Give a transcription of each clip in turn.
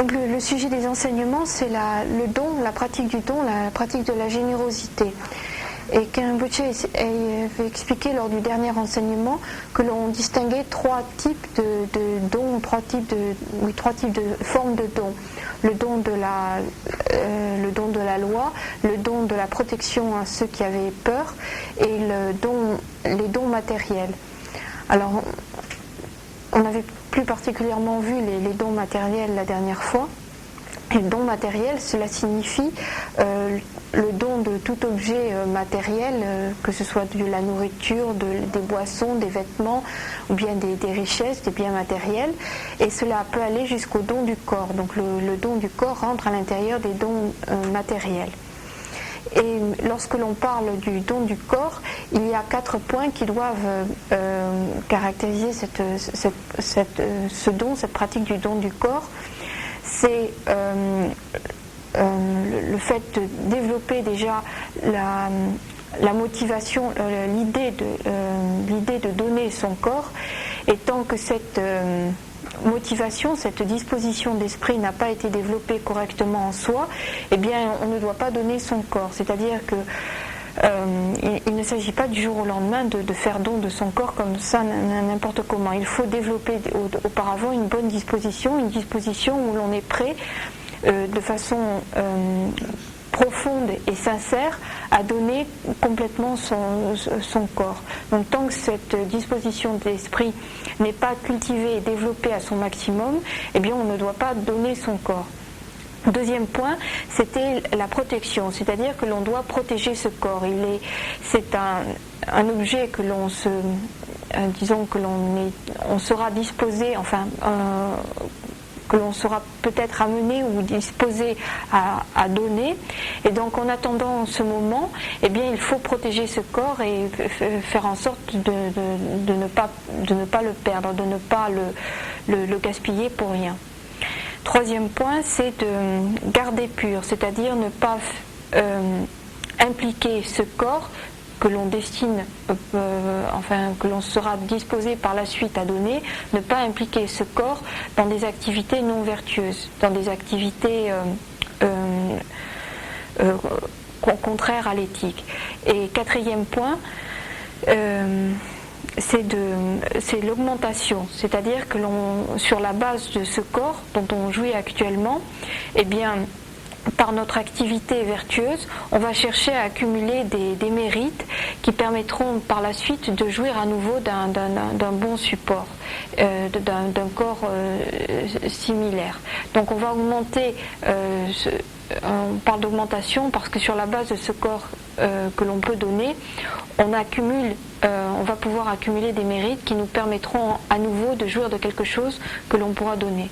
Donc le sujet des enseignements, c'est le don, la pratique du don, la pratique de la générosité. Et Kenbutche avait expliqué lors du dernier enseignement que l'on distinguait trois types de dons, trois types de formes de dons. Le don de la loi, le don de la protection à ceux qui avaient peur et les dons matériels. Alors, on avait plus particulièrement vu les dons matériels la dernière fois. Et le don matériel, cela signifie le don de tout objet matériel, que ce soit de la nourriture, des boissons, des vêtements, ou bien des richesses, des biens matériels. Et cela peut aller jusqu'au don du corps. Donc le don du corps rentre à l'intérieur des dons matériels. Et lorsque l'on parle du don du corps, il y a 4 points qui doivent caractériser ce don, cette pratique du don du corps. C'est le fait de développer déjà la motivation, l'idée de donner son corps, et tant que cette motivation, cette disposition d'esprit n'a pas été développée correctement en soi, eh bien on ne doit pas donner son corps. C'est-à-dire que il ne s'agit pas du jour au lendemain de faire don de son corps comme ça n'importe comment. Il faut développer auparavant une bonne disposition, une disposition où l'on est prêt de façon profonde et sincère à donner complètement son corps. Donc tant que cette disposition d'esprit n'est pas cultivée et développée à son maximum, eh bien on ne doit pas donner son corps. Deuxième point, c'était la protection, c'est-à-dire que l'on doit protéger ce corps. C'est un objet que l'on sera disposé, que l'on sera peut-être amené ou disposé à donner. Et donc en attendant ce moment, eh bien il faut protéger ce corps et faire en sorte de ne pas le perdre, de ne pas le gaspiller pour rien. Troisième point, c'est de garder pur, c'est-à-dire ne pas impliquer ce corps que l'on destine, que l'on sera disposé par la suite à donner, ne pas impliquer ce corps dans des activités non vertueuses, dans des activités contraires à l'éthique. Et quatrième point, c'est l'augmentation, c'est-à-dire que sur la base de ce corps dont on jouit actuellement, eh bien, par notre activité vertueuse, on va chercher à accumuler des mérites qui permettront par la suite de jouir à nouveau d'un bon support, d'un corps similaire. Donc on va augmenter, on parle d'augmentation parce que sur la base de ce corps que l'on peut donner, on va pouvoir accumuler des mérites qui nous permettront à nouveau de jouir de quelque chose que l'on pourra donner.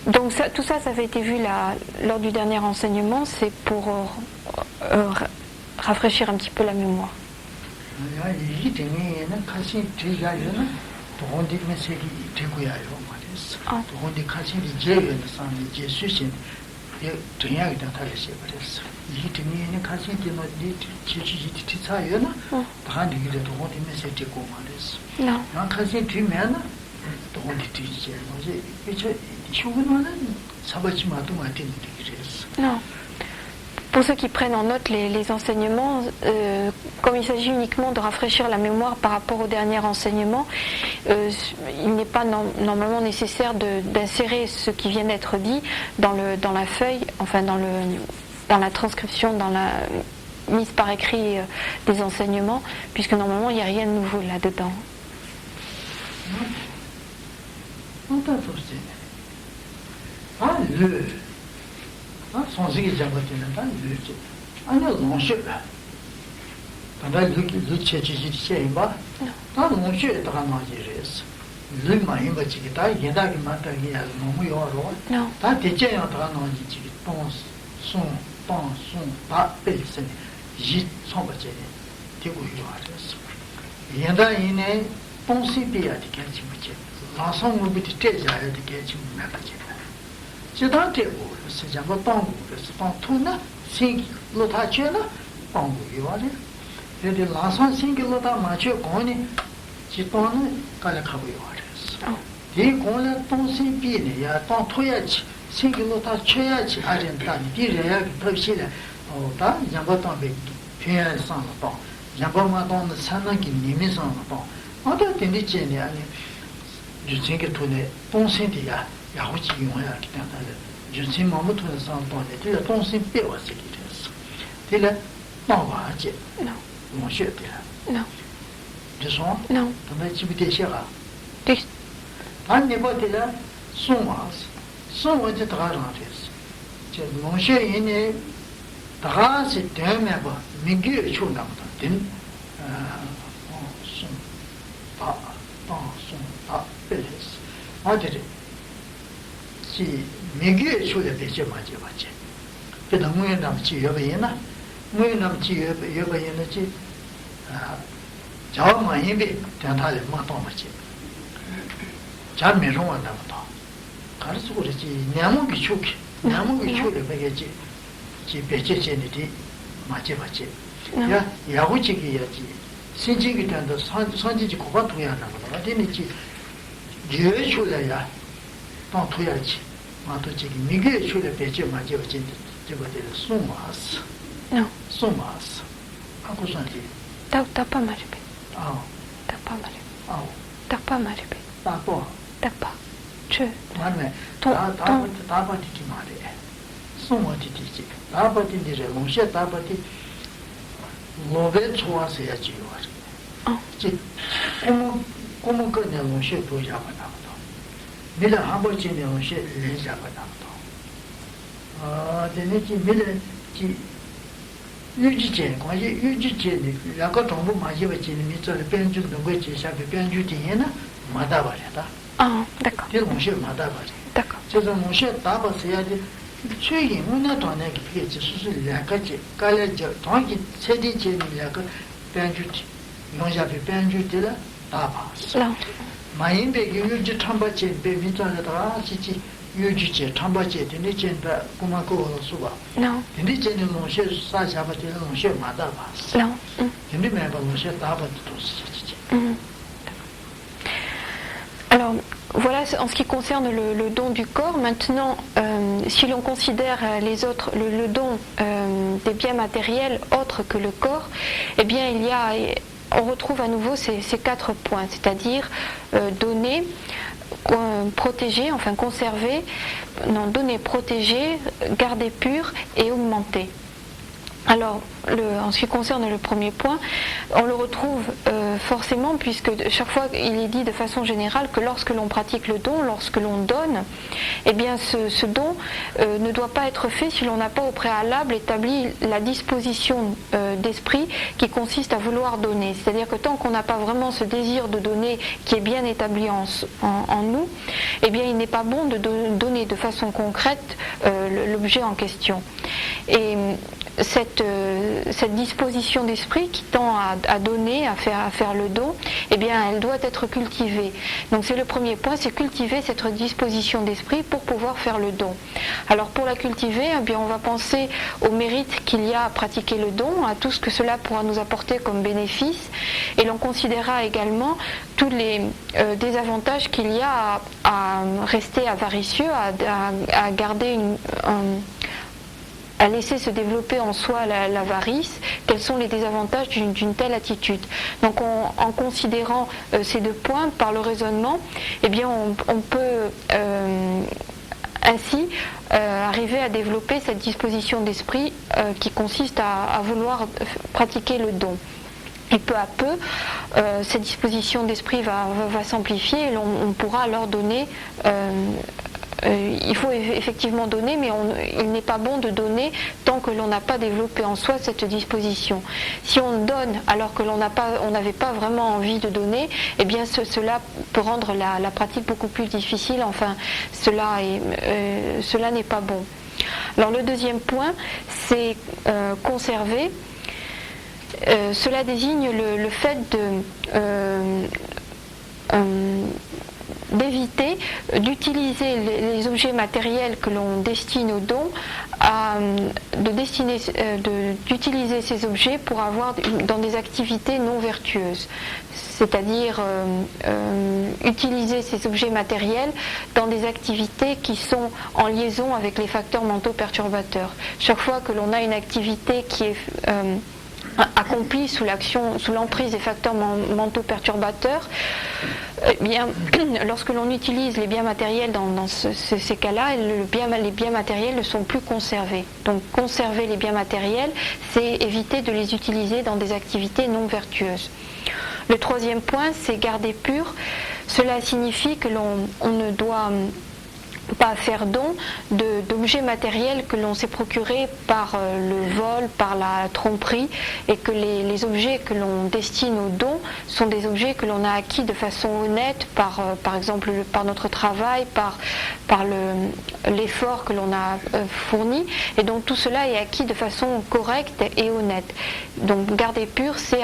Donc tout ça avait été vu lors du dernier enseignement, c'est pour rafraîchir un petit peu la mémoire. Non. Pour ceux qui prennent en note les enseignements, comme il s'agit uniquement de rafraîchir la mémoire par rapport au dernier enseignement, il n'est pas normalement nécessaire d'insérer ce qui vient d'être dit dans la feuille, enfin dans la transcription, dans la mise par écrit des enseignements, puisque normalement il n'y a rien de nouveau là-dedans. 이 공을 동생 비네 야 동토야지 생기로 다 쳐야지 아련다니 이래야 덥시래 다 양보당배 편해서 또 양보마도 산나기 님이서 또 어떤 데니지니 아니 주생게 돈에 동생이야 야후지 용어야 기타다 주생 마음을 통해서 돈에 그 동생 배워서 이랬어 되려 나와지 뭐 쉬었대라 Non. Je sens Non. Ton activité chère. Dis- Un niveau de là, son de trajantes. C'est mon cher inné, Tras c'est un membre, Miguel Chunam, son pas, Pélis. On dirait, si Miguel Chou de Péché Majivache. Que dans mon nom, tu y avais un, mon nom, tu y avais un, 자원만 힘이 대단하게 맞다마치 잘 매송한다 보다 가르쳐 그러지 냐무기 추기 냐무기 추를 배게지 지 배제제니디 맞지 맞지 야 야구치기야지 신지기 된다 선지지 고가 통해한다 보다 어디니지 예출래야 또 통해야지 마도지기 미게 추를 배제 맞지 맞지 저거들 소마스 Non. 소마스 하고 선지 T'as pas mal répété. 아 T'as pas mal répété. 아 T'as pas mal répété. 따고 T'as pas. Tu. 맞네. 또, 다바티기 말이야. 소모티티지. 다바티디래. 몽셰 다바티 로베 좋아서야지 요. 지 고모 거네 몽셰 도자가 나오다. 미래 한번쯤에 몽셰 레자가 나오다. 되네지 미래 지 유지제 관계 유지제니 약간 정보 많이 받지는 미처를 변주 농구 제시하게 변주 뒤에는 마다바래다. Ah, d'accord. 그 몽셰 마다바래. D'accord. 그래서 몽셰 다바서야지 최근 문화 단에 그게 수술 약까지 깔려져 동기 세대제니 약간 변주 용자비 변주 뒤라 다바. Là. 마인베 유지 탐바제 베미자다 지지 유지제 탐바제 되는 젠다 고마고 수바. Non. 근데 쟤는 몽셰 사샤바티는 몽셰 마다바. Là. 근데 매번 몽셰 다바도 쓰지. Alors, voilà en ce qui concerne le don du corps. Maintenant, si l'on considère les autres, le don des biens matériels autres que le corps, eh bien, on retrouve à nouveau ces 4 points, c'est-à-dire donner, protéger, enfin conserver, donner, protéger, garder pur et augmenter. Alors, en ce qui concerne le premier point, on le retrouve forcément puisque chaque fois il est dit de façon générale que lorsque l'on pratique le don, lorsque l'on donne, eh bien ce don ne doit pas être fait si l'on n'a pas au préalable établi la disposition d'esprit qui consiste à vouloir donner. C'est-à-dire que tant qu'on n'a pas vraiment ce désir de donner qui est bien établi en nous, eh bien il n'est pas bon de donner de façon concrète l'objet en question. Et cette disposition d'esprit qui tend à donner, à faire le don, eh bien, elle doit être cultivée. Donc c'est le premier point, c'est cultiver cette disposition d'esprit pour pouvoir faire le don. Alors pour la cultiver, eh bien, on va penser au mérite qu'il y a à pratiquer le don, à tout ce que cela pourra nous apporter comme bénéfice, et l'on considérera également tous les désavantages qu'il y a à rester avaricieux, à garder à laisser se développer en soi l'avarice, quels sont les désavantages d'une telle attitude. Donc en considérant ces 2 points par le raisonnement, eh bien on peut ainsi arriver à développer cette disposition d'esprit qui consiste à vouloir pratiquer le don. Et peu à peu, cette disposition d'esprit va s'amplifier et on pourra alors donner. Il faut effectivement donner, mais il n'est pas bon de donner tant que l'on n'a pas développé en soi cette disposition. Si on donne alors que on n'avait pas vraiment envie de donner, eh bien cela peut rendre la pratique beaucoup plus difficile. Enfin, cela n'est pas bon. Alors le deuxième point, c'est conserver. Cela désigne le fait d'éviter d'utiliser les objets matériels que l'on destine au don, d'utiliser ces objets pour avoir dans des activités non vertueuses. C'est-à-dire utiliser ces objets matériels dans des activités qui sont en liaison avec les facteurs mentaux perturbateurs. Chaque fois que l'on a une activité qui est accomplie sous l'emprise des facteurs mentaux perturbateurs, eh bien, lorsque l'on utilise les biens matériels dans ces cas-là, les biens matériels ne sont plus conservés. Donc conserver les biens matériels, c'est éviter de les utiliser dans des activités non vertueuses. Le troisième point, c'est garder pur. Cela signifie que l'on ne doit pas faire don d'objets matériels que l'on s'est procurés par le vol, par la tromperie, et que les objets que l'on destine au don sont des objets que l'on a acquis de façon honnête, par exemple par notre travail, par l'effort que l'on a fourni, et donc tout cela est acquis de façon correcte et honnête. Donc garder pur, c'est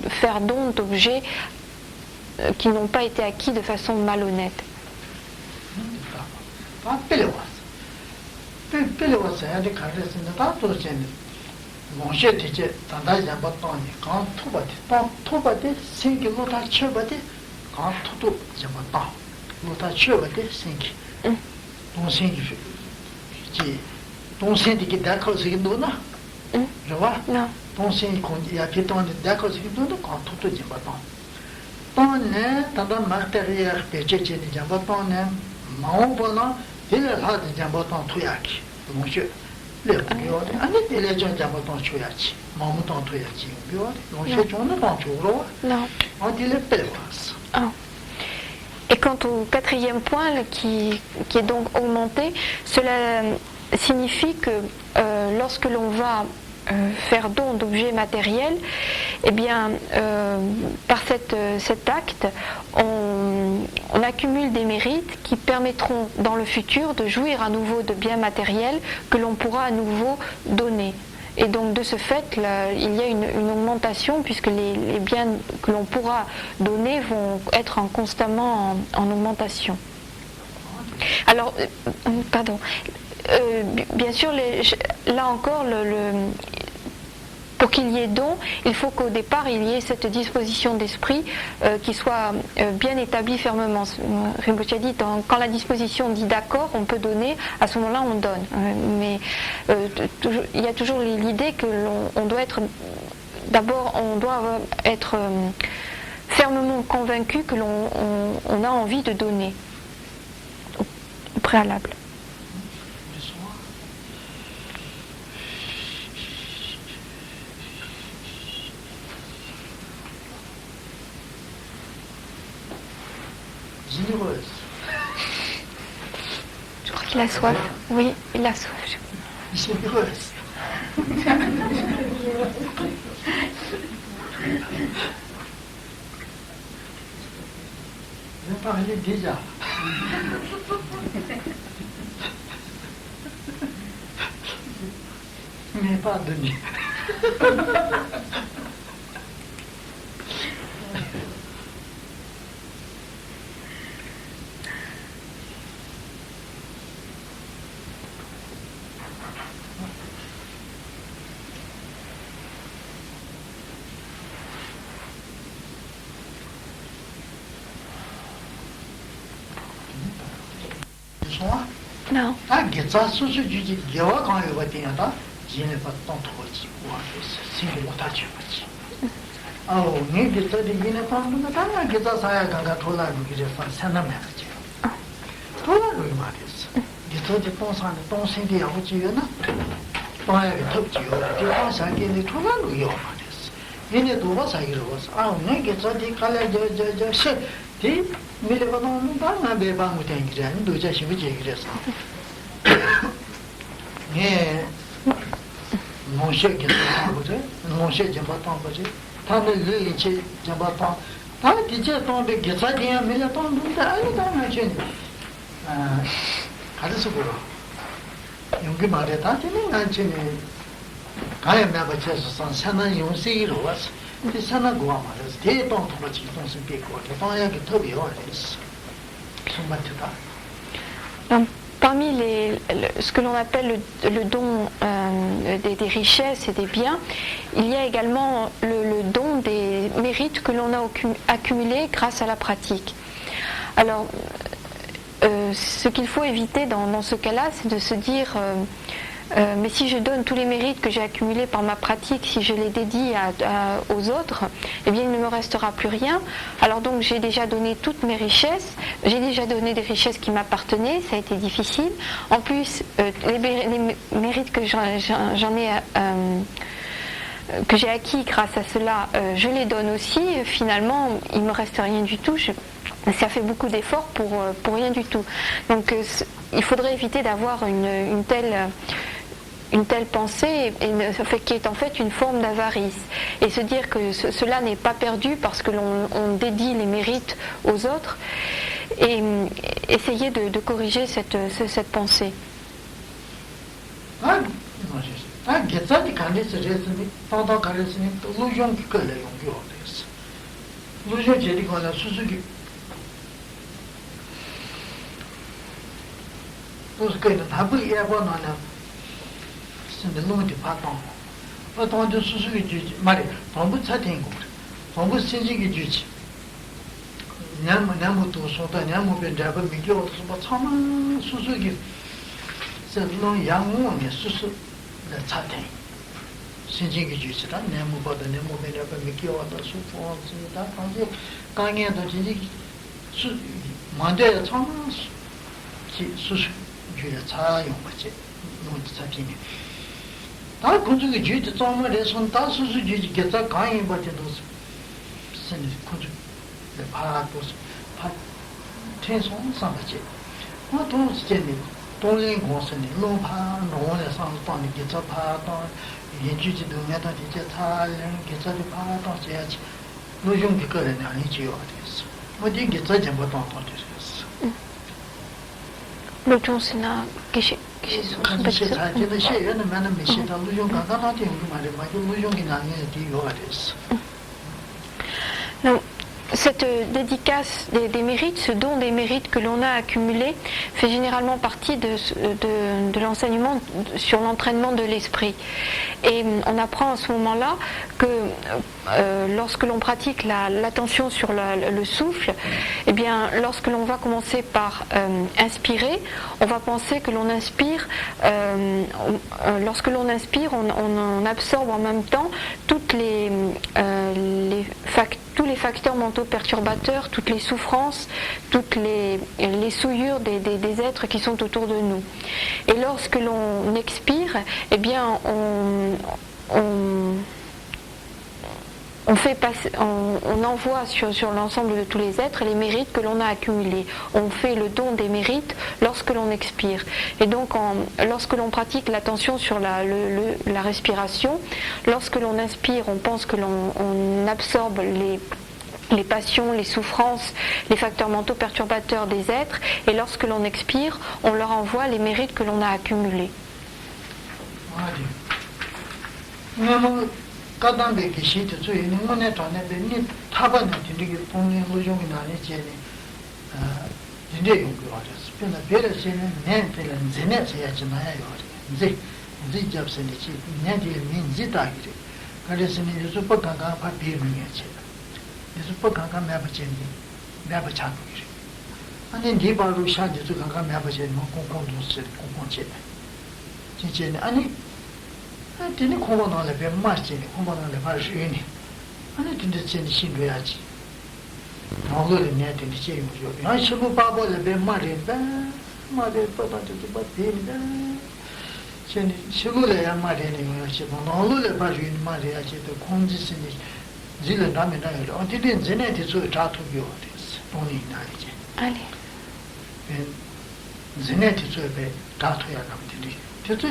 faire don d'objets qui n'ont pas été acquis de façon malhonnête. Pelewas ya de carres in the Tatochen. Monshe teacher, Tandajan Batoni, can't tobate, sink Lota Chubate, can't to Jamata. Lota Chubate, sink. Don't sink. Don't send the Dakos in Dona. No. Don't sink Yakiton the Dakos in Dona, can't to Jamatan. Tonne, Tanda Marteria, Pechechin Jambaton, Maubona. Il a là des jambotons tuyaki, monsieur. Le bureau, un des gens jambotons tuyaki, mamuton tuyaki, bureau, monsieur, on ne prend toujours. Non. On dit les péloises. Et quant au quatrième point qui est donc augmenté, cela signifie que lorsque l'on va faire don d'objets matériels, eh bien, par cet acte, on accumule des mérites qui permettront dans le futur de jouir à nouveau de biens matériels que l'on pourra à nouveau donner. Et donc de ce fait, il y a une augmentation puisque les biens que l'on pourra donner vont être constamment en augmentation. Alors, pardon. Bien sûr, là encore, pour qu'il y ait don, il faut qu'au départ, il y ait cette disposition d'esprit qui soit bien établie fermement. Rinpoche a dit, quand la disposition dit d'accord, on peut donner, à ce moment-là, on donne. Mais il y a toujours l'idée que on doit être... D'abord, on doit être fermement convaincu que on a envie de donner au préalable. Généreuse. Je crois qu'il a soif. Oui, il a soif. Généreuse. Je parlais déjà. Mais pas donné. Non. Ah, Getza Susu Juji, Yawa quand il va tenir là, je n'ai pas tant trop dit, c'est le montage. Ah, mais Getza de Guinée, pas de Natana, Getza Saya Ganga Tola, qui est fan, c'est un américain. Tola, lui, Maris. Getza de Ponsan, Ponsin de Yahuchiana, Toya de Tokyo, de Ponsan, qui est Tola, lui, Maris. Il est tout ça, il was. Ah, mais Getza de Kala, de mais le ballon pas un bébé ou t'inquiète, nous déjà chez mais mon cher qui est mon cher Jambaton, tant de lui, Jambaton, tant de DJ tombé, qui s'est dit, mais le temps de la chaîne. Karisuguro. Yongi Mareta, un chaîne. Quand même, ma bâtisse sans Sana Yonsi Roas. Sana Guamaras, they don't touch it on some people, the fire to be honest. Donc, parmi ce que l'on appelle le don des richesses et des biens, il y a également le don des mérites que l'on a accumulés grâce à la pratique. Alors, ce qu'il faut éviter dans ce cas-là, c'est de se dire mais si je donne tous les mérites que j'ai accumulés par ma pratique, si je les dédie aux autres, eh bien il ne me restera plus rien. Alors donc j'ai déjà donné toutes mes richesses, j'ai déjà donné des richesses qui m'appartenaient, ça a été difficile. En plus, les mérites que que j'ai acquis grâce à cela, je les donne aussi. Finalement, il ne me reste rien du tout. Ça fait beaucoup d'efforts pour rien du tout. Donc il faudrait éviter d'avoir une telle pensée qui est en fait une forme d'avarice, et se dire que cela n'est pas perdu parce que l'on dédie les mérites aux autres, et essayer de corriger cette pensée. Nung di patong, patong di susu ki juji, mari, tongbu tsaten kukri, tongbu senji ki juji, nyamu tu sota, nyamu pen draba mikyo oto sopa, tsama susu ki, se nung yangu ni susu la tsaten, senji ki juji ta, nyamu bada, nyamu pen draba mikyo oto sopa, ta, kanji, kangen to jinji, mandaya tsama, susu juji tsa yung bache, nung di tsatini. 다 군주가 주지 좀을 해서 다 수수 주지 개자 강이 버티도 선이 군주 파도 파 태송 상하지 뭐 동시제니 동행 공선이 로파 노원에 상방이 개자 파도 예주지 동네다 이제 타는 개자도 파도 해야지 노종 비거는 아니지요 됐어 어디 개자 전부 다 됐어 노종 스나 계시 Donc, cette dédicace des mérites, ce don des mérites que l'on a accumulé, fait généralement partie de l'enseignement sur l'entraînement de l'esprit. Et on apprend à ce moment-là que lorsque l'on pratique l'attention sur le souffle, eh bien, lorsque l'on va commencer par inspirer, on va penser que l'on inspire, lorsque l'on inspire, on absorbe en même temps tous les facteurs mentaux perturbateurs, toutes les souffrances, toutes les souillures des êtres qui sont autour de nous. Et lorsque l'on expire, eh bien, on envoie sur l'ensemble de tous les êtres les mérites que l'on a accumulés. On fait le don des mérites lorsque l'on expire. Et donc, lorsque l'on pratique l'attention sur la respiration, lorsque l'on inspire, on pense que l'on absorbe les passions, les souffrances, les facteurs mentaux perturbateurs des êtres, et lorsque l'on expire, on leur envoie les mérites que l'on a accumulés. 까담베 기시도 저희 문에 전에 니 타반에 되게 본인 로종이 나니 제니 이제 용기 와서 스페나 베르시는 내한테는 제네서야지 나요. 이제 잡선이 지 내한테 민지다기래. 그래서 니 유튜브 강가 파비르니야지. 유튜브 강가 매버진디 매버차기래. 아니 니 바로 샤지도 강가 매버진 뭐 공공도스 공공체. 진짜네. 아니 tini khomba nāla pē mās chini, khomba nāla pā rīni āni tini chini shīnduyāchi nāngu rī nē tini chē yung yōbi āni shibu pāpa la pē mā rīni bā mā rīni pā tānti tu bā tēni bā chini shibu la yā mā rīni yung yāchi nāngu la pā rīni mā rī yāchi tu khomji sini zīla nāmi nā yōli āni tini zinē ti tsui chātu bī yōdi tōni nāri chē zinē ti tsui pē chātu yā nāmi tini 저도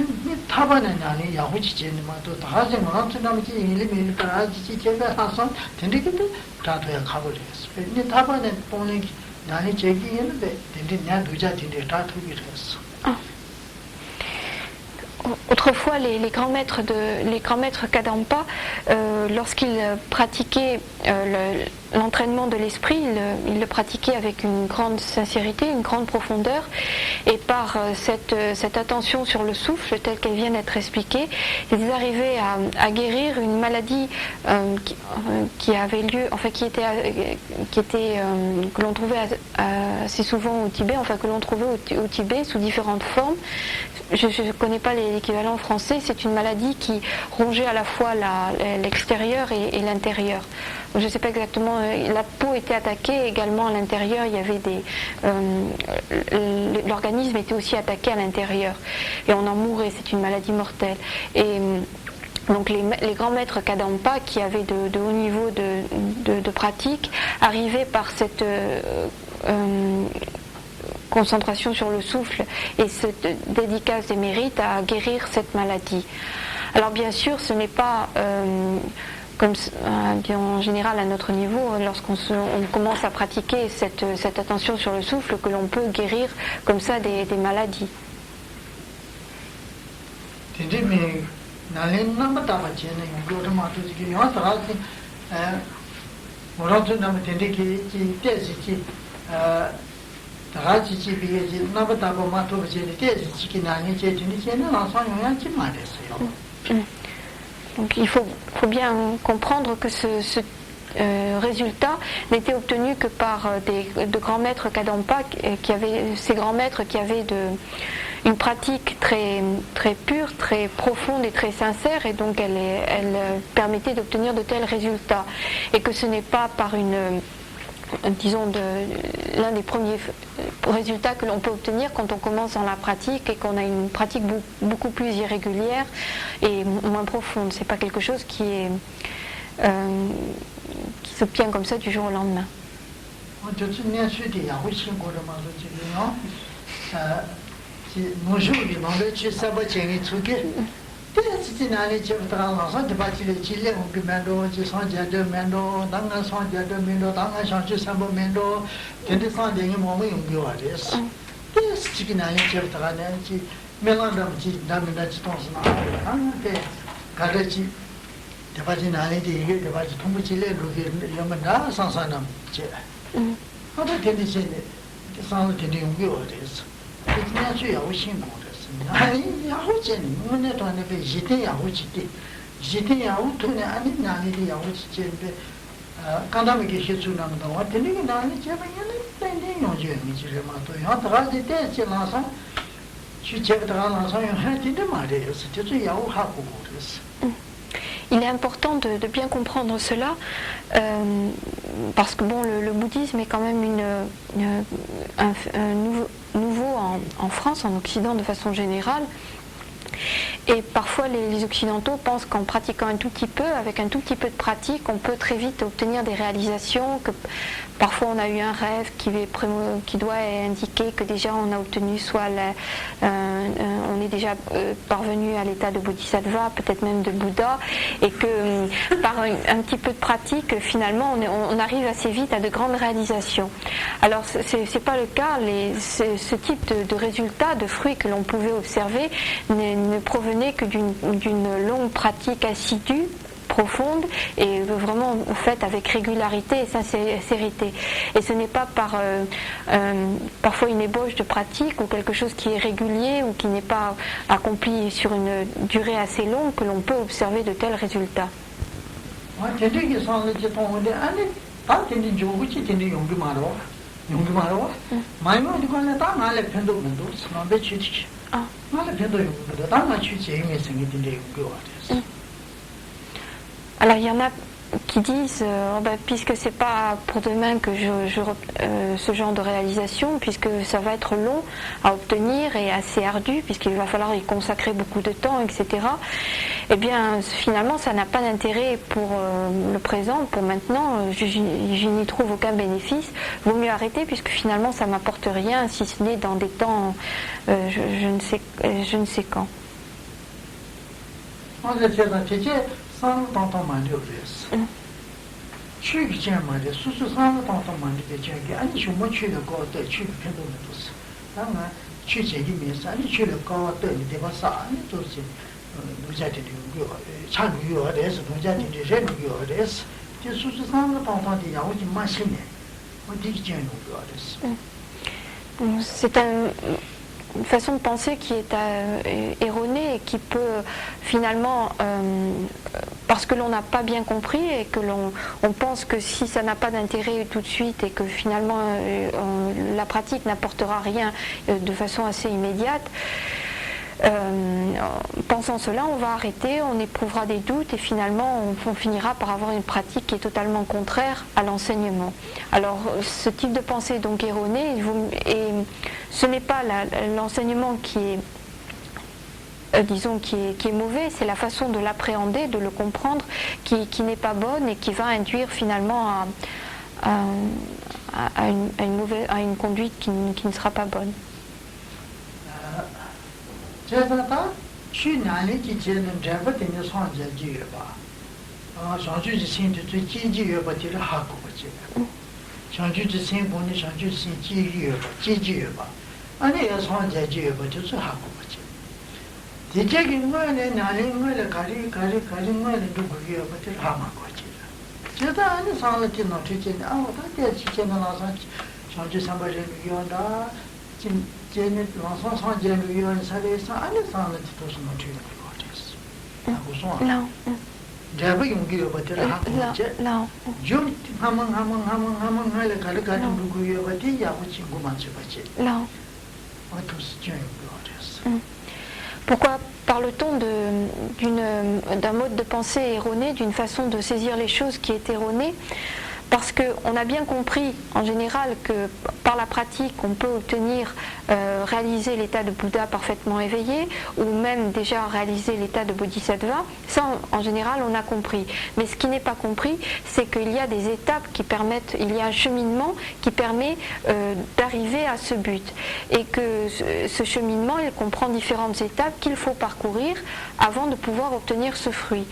타반에 나니 야후지 제니마도 다지 마음도 남지 일이 가지 제가 하선 된리기도 다도야 가버렸어. 근데 타반에 보는 나니 제기 있는데 된리 냐 두자 된리 다투기랬어. Autrefois, les grands maîtres Kadampa, lorsqu'ils pratiquaient l'entraînement de l'esprit, il le pratiquait avec une grande sincérité, une grande profondeur, et par cette attention sur le souffle, telle qu'elle vient d'être expliquée, ils arrivaient à guérir une maladie qui avait lieu, enfin que l'on trouvait assez souvent au Tibet, enfin que l'on trouvait au Tibet sous différentes formes. Je ne connais pas l'équivalent français, c'est une maladie qui rongeait à la fois l'extérieur et l'intérieur. Je ne sais pas exactement, la peau était attaquée également à l'intérieur, il y avait l'organisme était aussi attaqué à l'intérieur et on en mourait, c'est une maladie mortelle. Et donc les grands maîtres Kadampa qui avaient de hauts niveaux de pratique arrivaient par cette concentration sur le souffle et cette dédicace des mérites à guérir cette maladie. Alors bien sûr, ce n'est pas comme en général à notre niveau, lorsqu'on commence à pratiquer cette attention sur le souffle, que l'on peut guérir comme ça des maladies. Donc il faut bien comprendre que ce résultat n'était obtenu que par de grands maîtres Kadampa, ces grands maîtres qui avaient une pratique très, très pure, très profonde et très sincère, et donc elle permettait d'obtenir de tels résultats. Et que ce n'est pas par disons l'un des premiers résultats que l'on peut obtenir quand on commence dans la pratique et qu'on a une pratique beaucoup plus irrégulière et moins profonde. C'est pas quelque chose qui s'obtient comme ça du jour au lendemain. Il est important de bien comprendre cela parce que bon, le bouddhisme est quand même nouveau en France, en Occident de façon générale. Et parfois les Occidentaux pensent qu'en pratiquant un tout petit peu, avec un tout petit peu de pratique, on peut très vite obtenir des réalisations, que parfois on a eu un rêve qui doit indiquer que déjà on a obtenu on est déjà parvenu à l'état de bodhisattva, peut-être même de Bouddha, et que par un petit peu de pratique, finalement on arrive assez vite à de grandes réalisations. Alors c'est pas le cas, ce type de résultats, de fruits que l'on pouvait observer ne provenait que d'une longue pratique assidue, profonde et vraiment faite avec régularité et sincérité. Et ce n'est pas par parfois une ébauche de pratique ou quelque chose qui est régulier ou qui n'est pas accompli sur une durée assez longue que l'on peut observer de tels résultats. Alors il y en a qui disent puisque c'est pas pour demain que ce genre de réalisation, puisque ça va être long à obtenir et assez ardu, puisqu'il va falloir y consacrer beaucoup de temps, etc. Eh bien finalement ça n'a pas d'intérêt pour le présent, pour maintenant, je n'y trouve aucun bénéfice. Vaut mieux arrêter puisque finalement ça m'apporte rien, si ce n'est dans des temps je ne sais quand. 제 수수상의 방송이 야오지 마시네. 어디 지는 거라서. C'est une façon de penser qui est erronée et qui peut finalement, parce que l'on n'a pas bien compris et que on pense que si ça n'a pas d'intérêt tout de suite et que finalement la pratique n'apportera rien de façon assez immédiate, pensant cela, on va arrêter, on éprouvera des doutes et finalement on finira par avoir une pratique qui est totalement contraire à l'enseignement. Alors ce type de pensée est donc erroné et ce n'est pas l'enseignement qui est qui est mauvais, c'est la façon de l'appréhender, de le comprendre qui n'est pas bonne et qui va induire finalement à une conduite qui ne sera pas bonne. 제가去年的节能这不等于上节节吧上去之前就最经济月吧就是韩国节上去之前过年上去之前几月吧几月吧那也上节节吧就是韩国节这个我呢哪里我的咖喱我的中国月吧就是韩国节这个俺上了电脑之前我到底之前的那上去上班人用的제는 방송 제를 위한 사례에서 안에 사는 뜻도 좀 어떻게 되는 거죠? Non. 제가 용기를 버텨라 하고 좀 하면 할 가르가는 누구요 버티 야고 친구만 쳐봤지. Non. Pourquoi parle-t-on d'un mode de pensée erroné, d'une façon de saisir les choses qui est erronée? Parce qu'on a bien compris en général que par la pratique on peut obtenir, réaliser l'état de Bouddha parfaitement éveillé ou même déjà réaliser l'état de Bodhisattva. Ça en général on a compris. Mais ce qui n'est pas compris, c'est qu'il y a des étapes qui permettent, il y a un cheminement qui permet d'arriver à ce but. Et que ce cheminement il comprend différentes étapes qu'il faut parcourir avant de pouvoir obtenir ce fruit.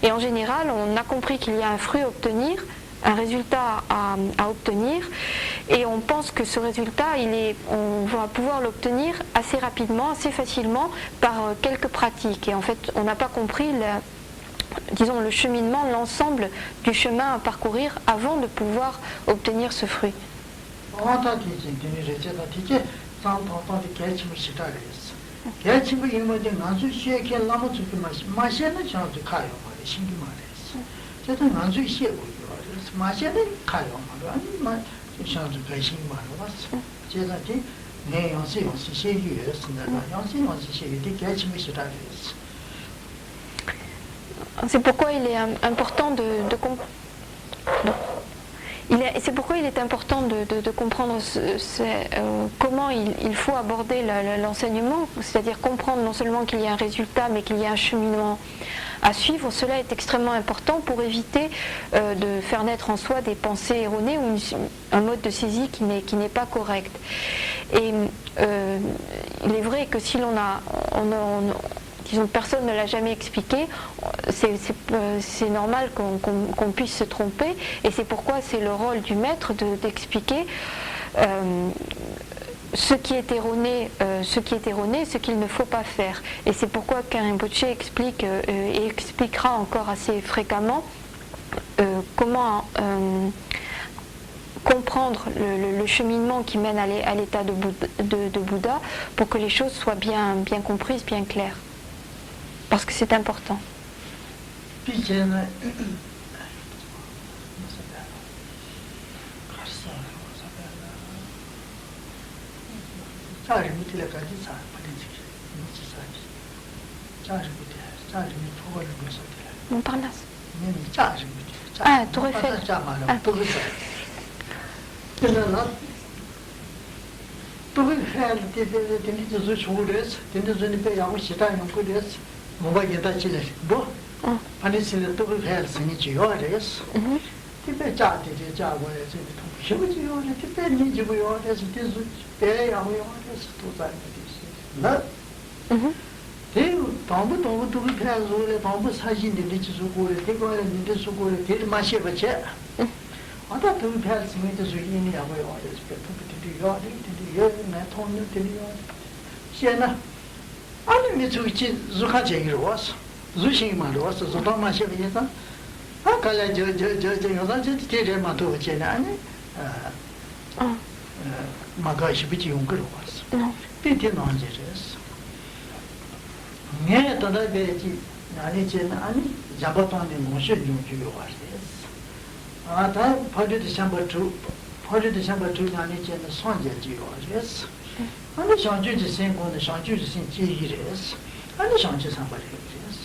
Et en général on a compris qu'il y a un fruit à obtenir, un résultat à obtenir et on pense que ce résultat on va pouvoir l'obtenir assez rapidement, assez facilement par quelques pratiques et en fait on n'a pas compris le cheminement, l'ensemble du chemin à parcourir avant de pouvoir obtenir ce fruit. C'est pourquoi il est important c'est pourquoi il est important de comprendre comment il faut aborder l'enseignement, c'est-à-dire comprendre non seulement qu'il y a un résultat mais qu'il y a un cheminement à suivre. Cela est extrêmement important pour éviter de faire naître en soi des pensées erronées ou un mode de saisie qui n'est pas correct. Et il est vrai que si disons, personne ne l'a jamais expliqué, c'est normal qu'on puisse se tromper et c'est pourquoi c'est le rôle du maître d'expliquer ce qui est erroné, ce qu'il ne faut pas faire. Et c'est pourquoi qu'un Rinpoche explique et expliquera encore assez fréquemment comment comprendre le cheminement qui mène à l'état de Bouddha pour que les choses soient bien comprises, bien claires. Parce que c'est important. Montparnasse. Ah, Tour Eiffel. kalaya jo yosa je tere ma to che na ne maga shibichi yongro was piti no anjeres ne tada beji nani che na ani jabaton de mo she yongju was ta phade December 2 nani che na sonje ji was ani sonje ji sen ko ne sonje ji sen ji res ani sonje sambar res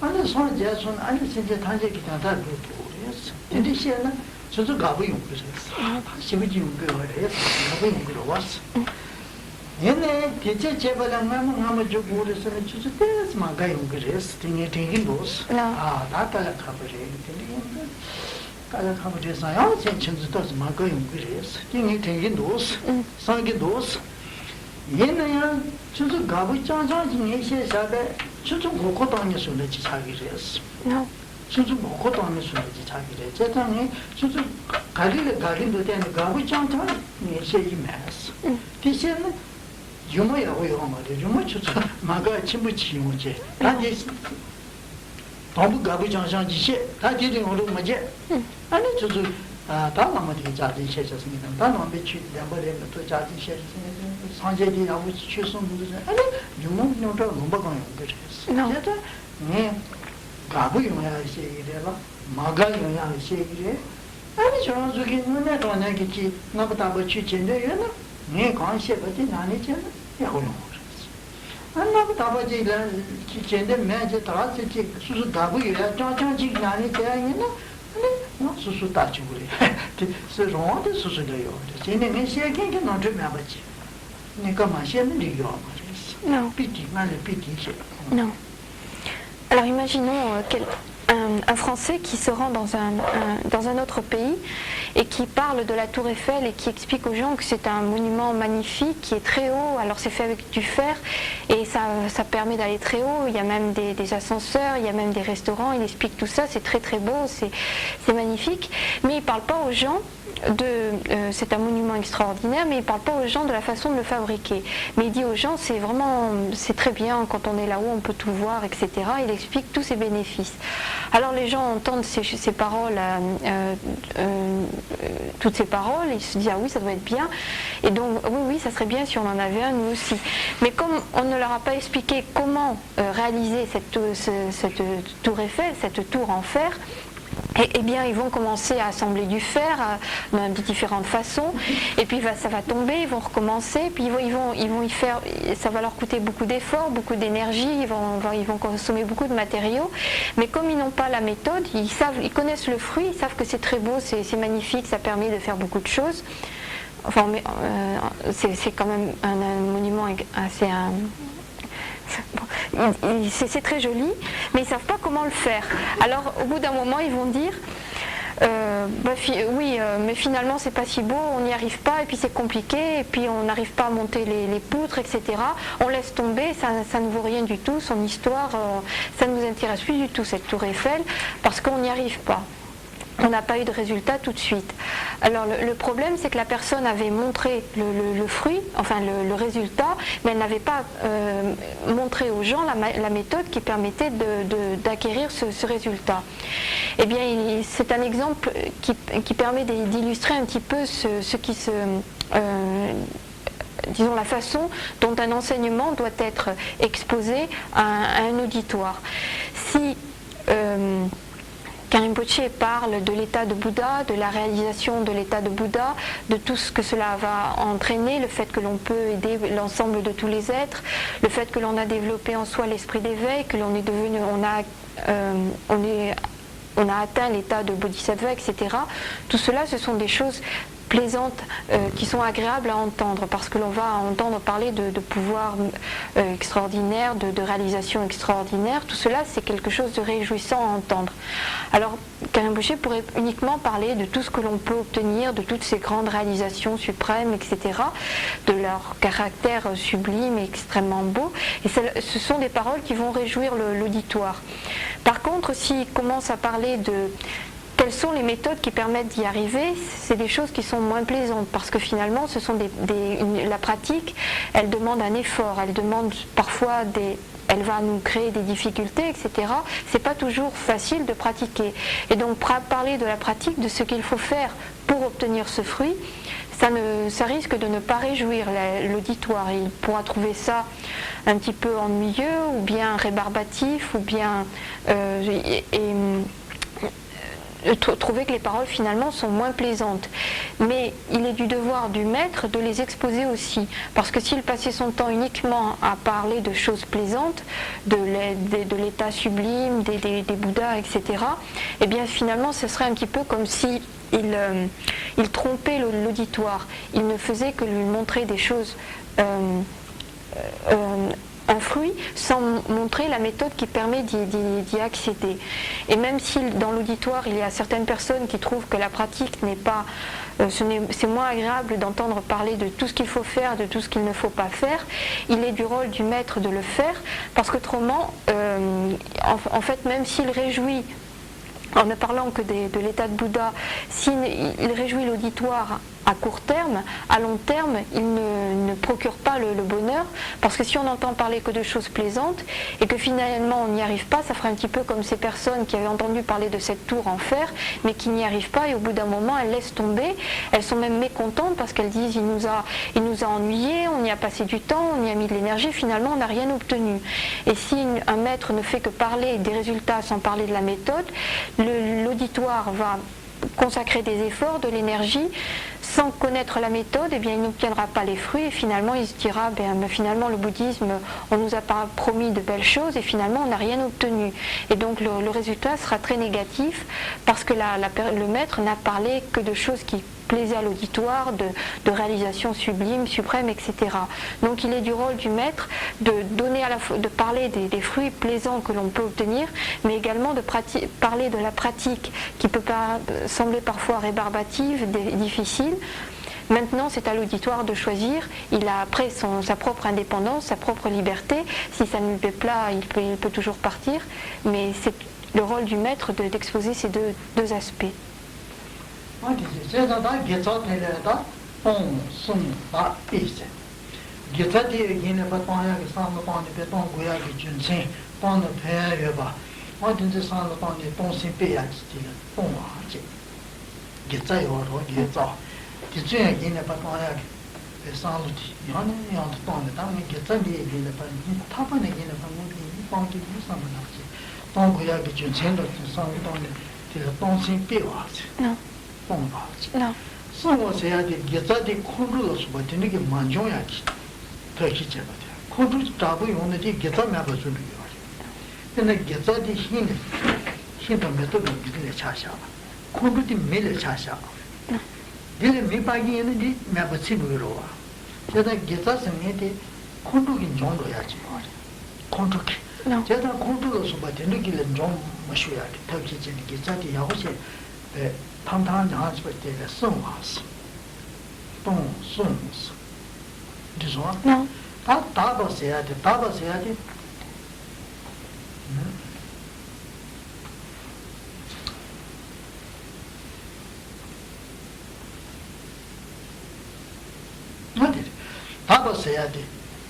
ani sonje son ani senje tanje ki ta ru res indi she na 저도 가보이 용그랬어. 시비지 용그래서 가보이 용그러웠어. 얘네 대체 제발랑 나무 주고 그래서 주주 때스 마가 용그랬어. tingin dos. 다따라 가버려. 가라 가버려서요. 전주도 마가 용그랬어. tingin dos. 상기 dos. 얘네야 주주 가보이 짱짱 이些사배 주주 고고 당에서는 지사기랬어. 수수 먹고 하면서 이제 자기래. 제가 수수 가리도 되는 가고 장장 이제 이메스. 대신에 유모야고 요마데 유모 수수 마가 침부치 뭐지. 다지 너무 가고 장장 지시 다지는 오르 뭐지. 아니 수수 다음에 자지 셰셨습니다. 다음에 취 양벌에 또 자지 셰셨습니다. 상제디 하고 취소는 아니 유모노도 너무 강한 거죠. 제가 가부 용야 시기래라 마가 용야 시기래 아니 저런 저기 눈에 돈에기 나보다 뭐 취진데 얘는 네 관심이 나니잖아 야고는 안 나보다 버지라 취진데 매제 다지 수수 가부 용야 짱짱지 나니잖아 얘는 아니 뭐 수수 다지 그래 그래서 수수돼요 쟤네 시작이 너도 매버지 내가 마시는 리요 Non. 피티 말에 피티지 Non. Alors imaginons un Français qui se rend dans un autre pays et qui parle de la tour Eiffel et qui explique aux gens que c'est un monument magnifique qui est très haut. Alors c'est fait avec du fer et ça permet d'aller très haut. Il y a même des ascenseurs, il y a même des restaurants. Il explique tout ça, c'est très très beau, c'est magnifique. Mais il ne parle pas aux gens c'est un monument extraordinaire, mais il ne parle pas aux gens de la façon de le fabriquer. Mais il dit aux gens, c'est très bien, quand on est là-haut, on peut tout voir, etc. Il explique tous ses bénéfices. Alors les gens entendent ces paroles, toutes ces paroles, ils se disent, ah oui, ça doit être bien. Et donc, oui, ça serait bien si on en avait un, nous aussi. Mais comme on ne leur a pas expliqué comment réaliser cette tour Eiffel, cette tour en fer, eh bien, ils vont commencer à assembler du fer de différentes façons, et puis ça va tomber, ils vont recommencer, puis ils vont y faire, ça va leur coûter beaucoup d'efforts, beaucoup d'énergie, ils vont consommer beaucoup de matériaux, mais comme ils n'ont pas la méthode, ils connaissent le fruit, ils savent que c'est très beau, c'est magnifique, ça permet de faire beaucoup de choses. Enfin, c'est quand même un monument assez... c'est très joli, mais ils ne savent pas comment le faire. Alors au bout d'un moment ils vont dire mais finalement c'est pas si beau, on n'y arrive pas, et puis c'est compliqué, et puis on n'arrive pas à monter les poutres, etc. On laisse tomber, ça ne vaut rien du tout, son histoire, ça ne nous intéresse plus du tout, cette tour Eiffel, parce qu'on n'y arrive pas. On n'a pas eu de résultat tout de suite. Alors le problème, c'est que la personne avait montré le fruit, enfin le résultat, mais elle n'avait pas montré aux gens la méthode qui permettait d'acquérir ce résultat. Eh bien, c'est un exemple qui permet d'illustrer un petit peu disons la façon dont un enseignement doit être exposé à un auditoire. Si Rinpoche parle de l'état de Bouddha, de la réalisation de l'état de Bouddha, de tout ce que cela va entraîner, le fait que l'on peut aider l'ensemble de tous les êtres, le fait que l'on a développé en soi l'esprit d'éveil, que l'on est devenu, on a atteint l'état de Bodhisattva, etc. Tout cela, ce sont des choses plaisantes, qui sont agréables à entendre, parce que l'on va entendre parler de pouvoirs extraordinaires, de réalisations extraordinaires. Tout cela, c'est quelque chose de réjouissant à entendre. Alors, Rinpoche pourrait uniquement parler de tout ce que l'on peut obtenir, de toutes ces grandes réalisations suprêmes, etc., de leur caractère sublime et extrêmement beau. Et ce sont des paroles qui vont réjouir l'auditoire. Par contre, s'il commence à parler de quelles sont les méthodes qui permettent d'y arriver, c'est des choses qui sont moins plaisantes, parce que finalement, ce sont la pratique, elle demande un effort, elle demande parfois elle va nous créer des difficultés, etc. C'est pas toujours facile de pratiquer. Et donc parler de la pratique, de ce qu'il faut faire pour obtenir ce fruit, ça risque de ne pas réjouir l'auditoire. Il pourra trouver ça un petit peu ennuyeux, ou bien rébarbatif, ou bien trouver que les paroles finalement sont moins plaisantes. Mais il est du devoir du maître de les exposer aussi, parce que s'il passait son temps uniquement à parler de choses plaisantes, de l'état sublime, des Bouddhas, etc., eh bien finalement ce serait un petit peu comme si il trompait l'auditoire. Il ne faisait que lui montrer des choses, un fruit, sans montrer la méthode qui permet d'y accéder. Et même si dans l'auditoire il y a certaines personnes qui trouvent que la pratique n'est pas, c'est moins agréable d'entendre parler de tout ce qu'il faut faire, de tout ce qu'il ne faut pas faire, il est du rôle du maître de le faire, parce qu'autrement, en fait, même s'il réjouit, en ne parlant que de l'état de Bouddha, s'il réjouit l'auditoire à court terme, à long terme, il ne procure pas le bonheur, parce que si on n'entend parler que de choses plaisantes, et que finalement on n'y arrive pas, ça ferait un petit peu comme ces personnes qui avaient entendu parler de cette tour en fer, mais qui n'y arrivent pas, et au bout d'un moment elles laissent tomber, elles sont même mécontentes, parce qu'elles disent il nous a ennuyés, on y a passé du temps, on y a mis de l'énergie, finalement on n'a rien obtenu. Et si un maître ne fait que parler des résultats sans parler de la méthode, l'auditoire va consacrer des efforts, de l'énergie, sans connaître la méthode, eh bien, il n'obtiendra pas les fruits, et finalement il se dira finalement le bouddhisme, on nous a pas promis de belles choses et finalement on n'a rien obtenu. Et donc le résultat sera très négatif, parce que le maître n'a parlé que de choses qui plaisaient à l'auditoire, de réalisations sublimes, suprêmes, etc. Donc il est du rôle du maître de parler des fruits plaisants que l'on peut obtenir, mais également de parler de la pratique qui peut sembler parfois rébarbative, difficile. Maintenant, c'est à l'auditoire de choisir. Il a après sa propre indépendance, sa propre liberté. Si ça ne lui plaît pas, il peut toujours partir. Mais c'est le rôle du maître d'exposer ces deux aspects. Non. Sono se ha di ghiazzati controllo su battini che mangiano chi perché c'è batte controllo tabu on di ghiazzati ma bazu di ora ne ghiazzati hinda metodo di le chasha controllo di mele chasha dile mi paghi ne di ma bazzi burowa 제가 ghiazzati ne di controllo in giorno ya ci controllo 제가 controllo su battini che le giorno mashuya perché c'è ghiazzati ya hoche 당당 장하지 때에送와서送就是说他打到谁啊的打到谁啊的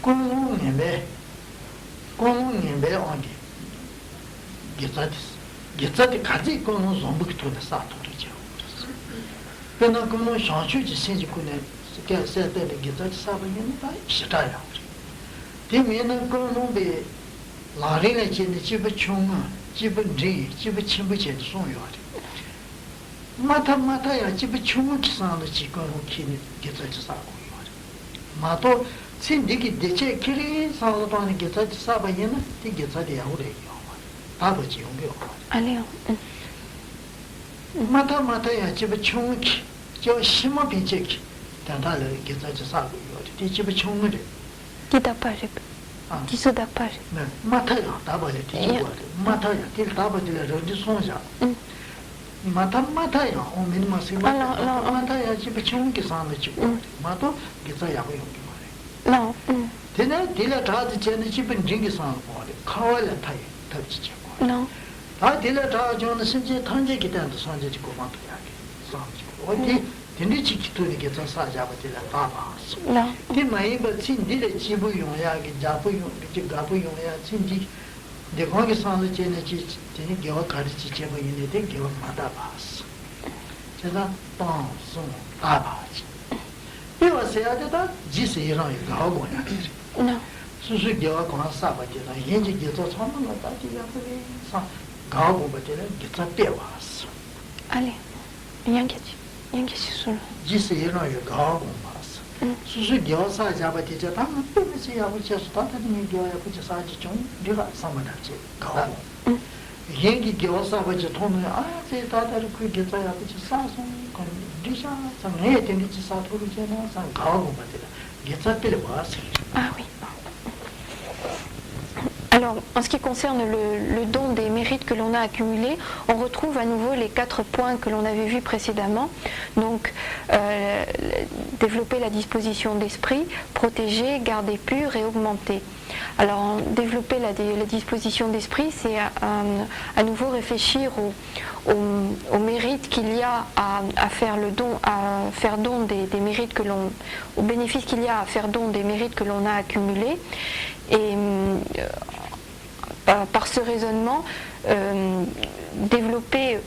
公路年呗on dit gizati kazi kono zombu kito de sa to de pena kono shanshu ji senji kone ke se de gizati sa ba yin ba shita ya de mena kono be la ri le ji de ji ba chung ji ba ji ba chim ba ji so yo de mata ya ji ba chung ki sa de ji kono ki ni gizati sa ko yo de ma to sin de ki de che kiri sa lo ba ni gizati sa ba yin de gizati ya ho de 아버지 용교. 아니요. 마타 야 집에 총기 저 심어 비체기 단달을 계산해서 사고 이 집에 총을 기다파리. 기소다파리. 네. 마타야 다버리 뒤집어. 마타야 길 다버리를 어디 손자. 마타야 오면 마타야 집에 총기 사는 집. 마도 계산하고 용기 말해. 되네 딜라 다지 전에 집은 징기 사는 거. 카와라 타이 탑지죠. No. 아, 딜라 다 저는 신체 탄제 기대한테 선제지 고만도 야게. 어디 teni chiki tuni ki tsa sa jaba tila tabaas. Non. Ti mayimba tsindi le chibu yongya ki jabu yongya, gabu yongya, tsindi de kongi sanzu chene chi teni gyawa kari chi cheba yine ten gyawa madabaas. Cheda pang sung tabaas. Iwa seya de ta ji se irang yu gawa gonya kiri. Non. Susu gyawa kona saba tila yenji gyato chama nga ta ti yakari sa gawa goba tila gita pewaas. Allez, yankechi solo. Jisi irang yu gawa gomaas. Susu gyawa sa jaba tija ta nga pime si yabu che su ta ta ni gyawa yabu che sa ji chung diga samada che gawa gom. Yengi gyawa saba che tonu ya se ta ta ri kui gita yabu che sa sung kan disha sa ngaye teni chi sa turu che na sa gawa goma tila gita pewaas. Ah oui. Alors, en ce qui concerne le don des mérites que l'on a accumulés, on retrouve à nouveau les 4 points que l'on avait vus précédemment. Donc, développer la disposition d'esprit, protéger, garder pur et augmenter. Alors, développer la disposition d'esprit, c'est à nouveau réfléchir au mérite qu'il y a à faire le don, à faire don des mérites que l'on, au bénéfice qu'il y a à faire don des mérites que l'on a accumulés. Et par ce raisonnement, développer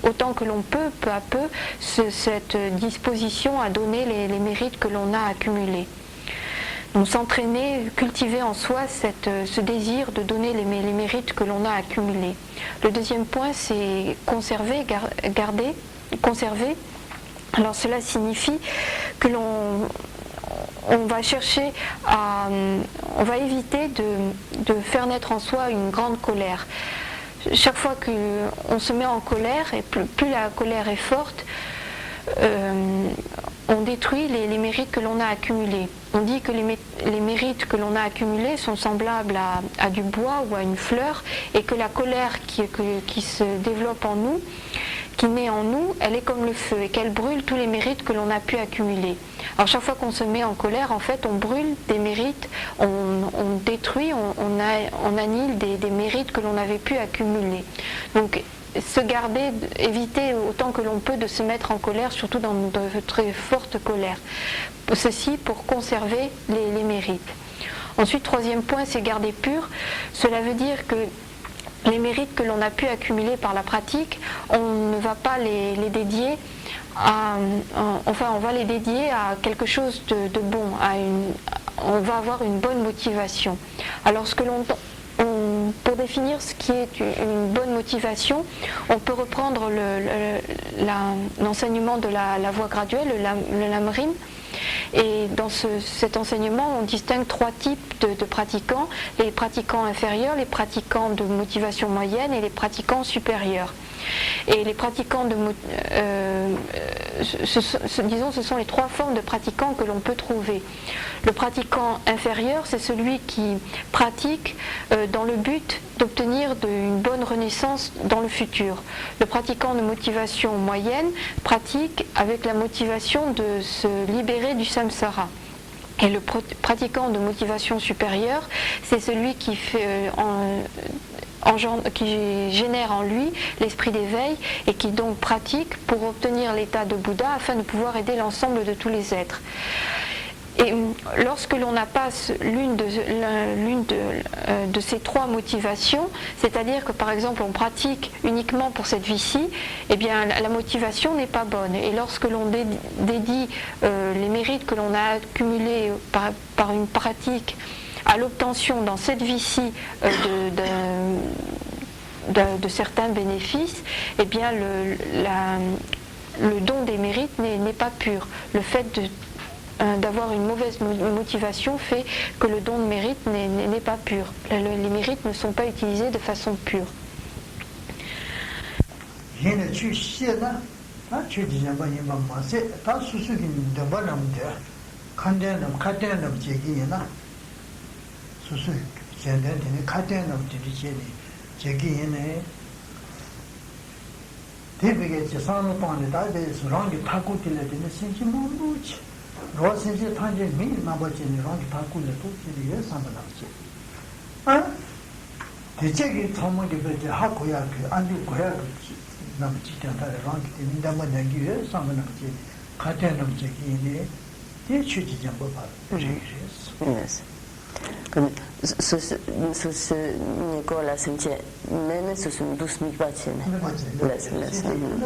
autant que l'on peut, peu à peu, cette disposition à donner les mérites que l'on a accumulés. Donc s'entraîner, cultiver en soi ce désir de donner les mérites que l'on a accumulés. Le deuxième point, c'est conserver, garder, conserver. Alors cela signifie que on va chercher on va éviter de faire naître en soi une grande colère. Chaque fois qu'on se met en colère, et plus la colère est forte, on détruit les mérites que l'on a accumulés. On dit que les mérites que l'on a accumulés sont semblables à du bois ou à une fleur, et que la colère qui se développe en nous, qui naît en nous, elle est comme le feu, et qu'elle brûle tous les mérites que l'on a pu accumuler. Alors chaque fois qu'on se met en colère, en fait, on brûle des mérites, on détruit, on annihile des mérites que l'on avait pu accumuler. Donc se garder, éviter autant que l'on peut de se mettre en colère, surtout dans de très fortes colères. Ceci pour conserver les mérites. Ensuite, troisième point, c'est garder pur. Cela veut dire que les mérites que l'on a pu accumuler par la pratique, on ne va pas les dédier on va les dédier à quelque chose de bon, on va avoir une bonne motivation. Alors pour définir ce qui est une bonne motivation, on peut reprendre l'enseignement de la voie graduelle, le Lamrim. Et dans cet enseignement, on distingue 3 types de pratiquants: les pratiquants inférieurs, les pratiquants de motivation moyenne et les pratiquants supérieurs. Et les pratiquants ce sont les 3 formes de pratiquants que l'on peut trouver. Le pratiquant inférieur, c'est celui qui pratique dans le but d'obtenir une bonne renaissance dans le futur. Le pratiquant de motivation moyenne pratique avec la motivation de se libérer du samsara. Et le pratiquant de motivation supérieure, c'est celui qui qui génère en lui l'esprit d'éveil et qui donc pratique pour obtenir l'état de Bouddha afin de pouvoir aider l'ensemble de tous les êtres. Et lorsque l'on n'a pas l'une de ces 3 motivations, c'est-à-dire que par exemple on pratique uniquement pour cette vie-ci, eh bien la motivation n'est pas bonne. Et lorsque l'on dédie les mérites que l'on a accumulés par une pratique à l'obtention dans cette vie-ci de certains bénéfices, eh bien le don des mérites n'est pas pur. Le fait d'avoir une mauvaise motivation fait que le don de mérite n'est pas pur. Les mérites ne sont pas utilisés de façon pure. 남지 된다를 랑기 민담만 내기에 상관 남지 같은 남지기네 대추지 좀 봐. Yes. Sus Nicola Sente men sus dus mi bacin. Les.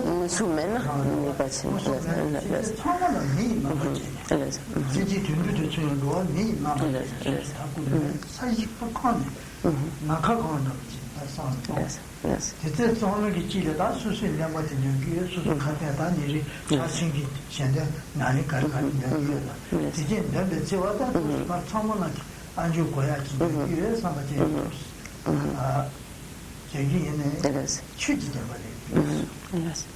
Musumen mi bacin. Les. Les. 지지 든든도 주는 거 니마. 사이직 박하네. 나카고는 남지. Yes. Yes. 그때 저는 기질에다 수술 양과 되는 수술 카페다 니리 자신기 현재 나니 갈까는 얘기야. 이제 내가 제와다 막 처음에 안주 고야지. 그래서 맞지. 아, 저기에는 취지돼 버려. Yes.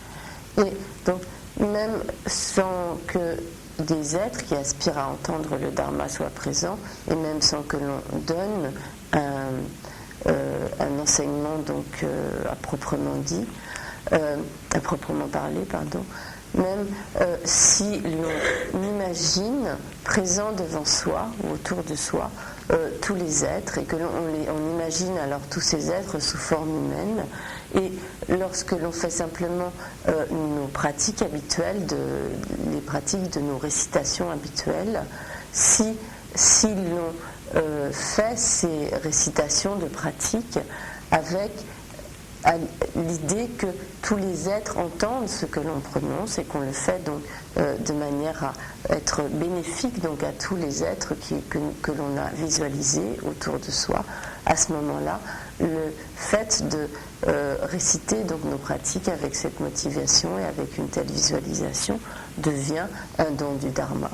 Et donc, même sans que des êtres qui aspirent à entendre le Dharma soient présents, et même sans que l'on donne un enseignement donc à proprement dit, à proprement parler, pardon, même si l'on imagine présent devant soi ou autour de soi tous les êtres et que on imagine alors tous ces êtres sous forme humaine, et lorsque l'on fait simplement nos pratiques habituelles, les pratiques de nos récitations habituelles, si l'on fait ces récitations de pratique avec l'idée que tous les êtres entendent ce que l'on prononce et qu'on le fait donc de manière à être bénéfique donc à tous les êtres que l'on a visualisés autour de soi. À ce moment-là, le fait de réciter donc nos pratiques avec cette motivation et avec une telle visualisation devient un don du Dharma.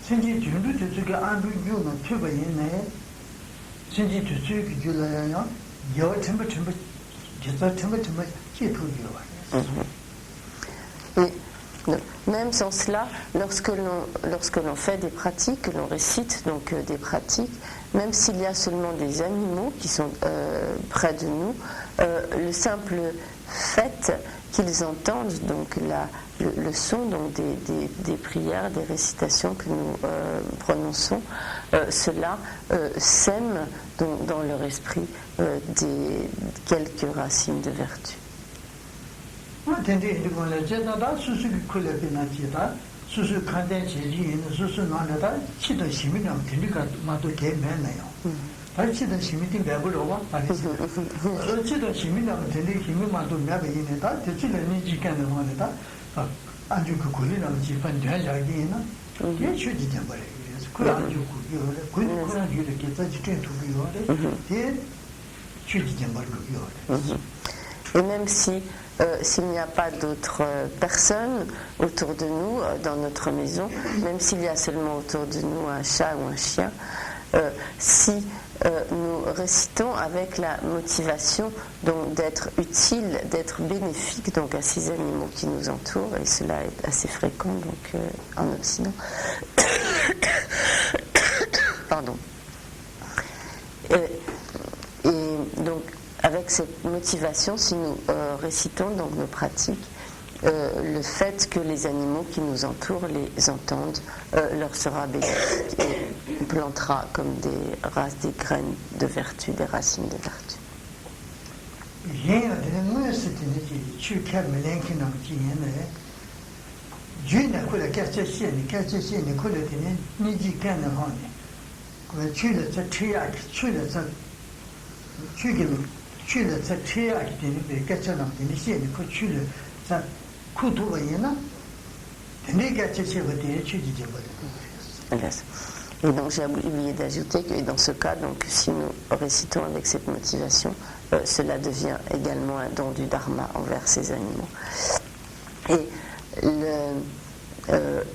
신지 준비 되게 안도 유는 표가 있네. 신지 되게 줄어요. 여 전부 기타 전부 기토기요. Même sans cela, lorsque l'on fait des pratiques, que l'on récite donc des pratiques, même s'il y a seulement des animaux qui sont près de nous, le simple fait qu'ils entendent donc le son donc des prières, des récitations que nous prononçons, cela sème donc dans leur esprit des quelques racines de vertu. 발치던 시민들 배불러와 말이지. 치던 시민들은 되게 힘이 많도 매배이네다. 대출은 지간을 하는다. 안주 그 권리는 집안 대자기나. 예 취지된 거래. 그래서 그 안주 그런 이렇게 자지된 두고요. 예 취지된 거고요. Et même si s'il n'y a pas d'autres personnes autour de nous dans notre maison, même s'il y a seulement autour de nous un chat ou un chien, si nous récitons avec la motivation donc d'être utile, d'être bénéfique donc à ces animaux qui nous entourent, et cela est assez fréquent donc en Occident. Pardon. Et donc avec cette motivation, si nous récitons donc nos pratiques, le fait que les animaux qui nous entourent les entendent leur sera bénéfique et plantera comme des graines de vertu, des racines de vertu. Et donc j'ai oublié d'ajouter que dans ce cas, donc, si nous récitons avec cette motivation, cela devient également un don du Dharma envers ces animaux. Et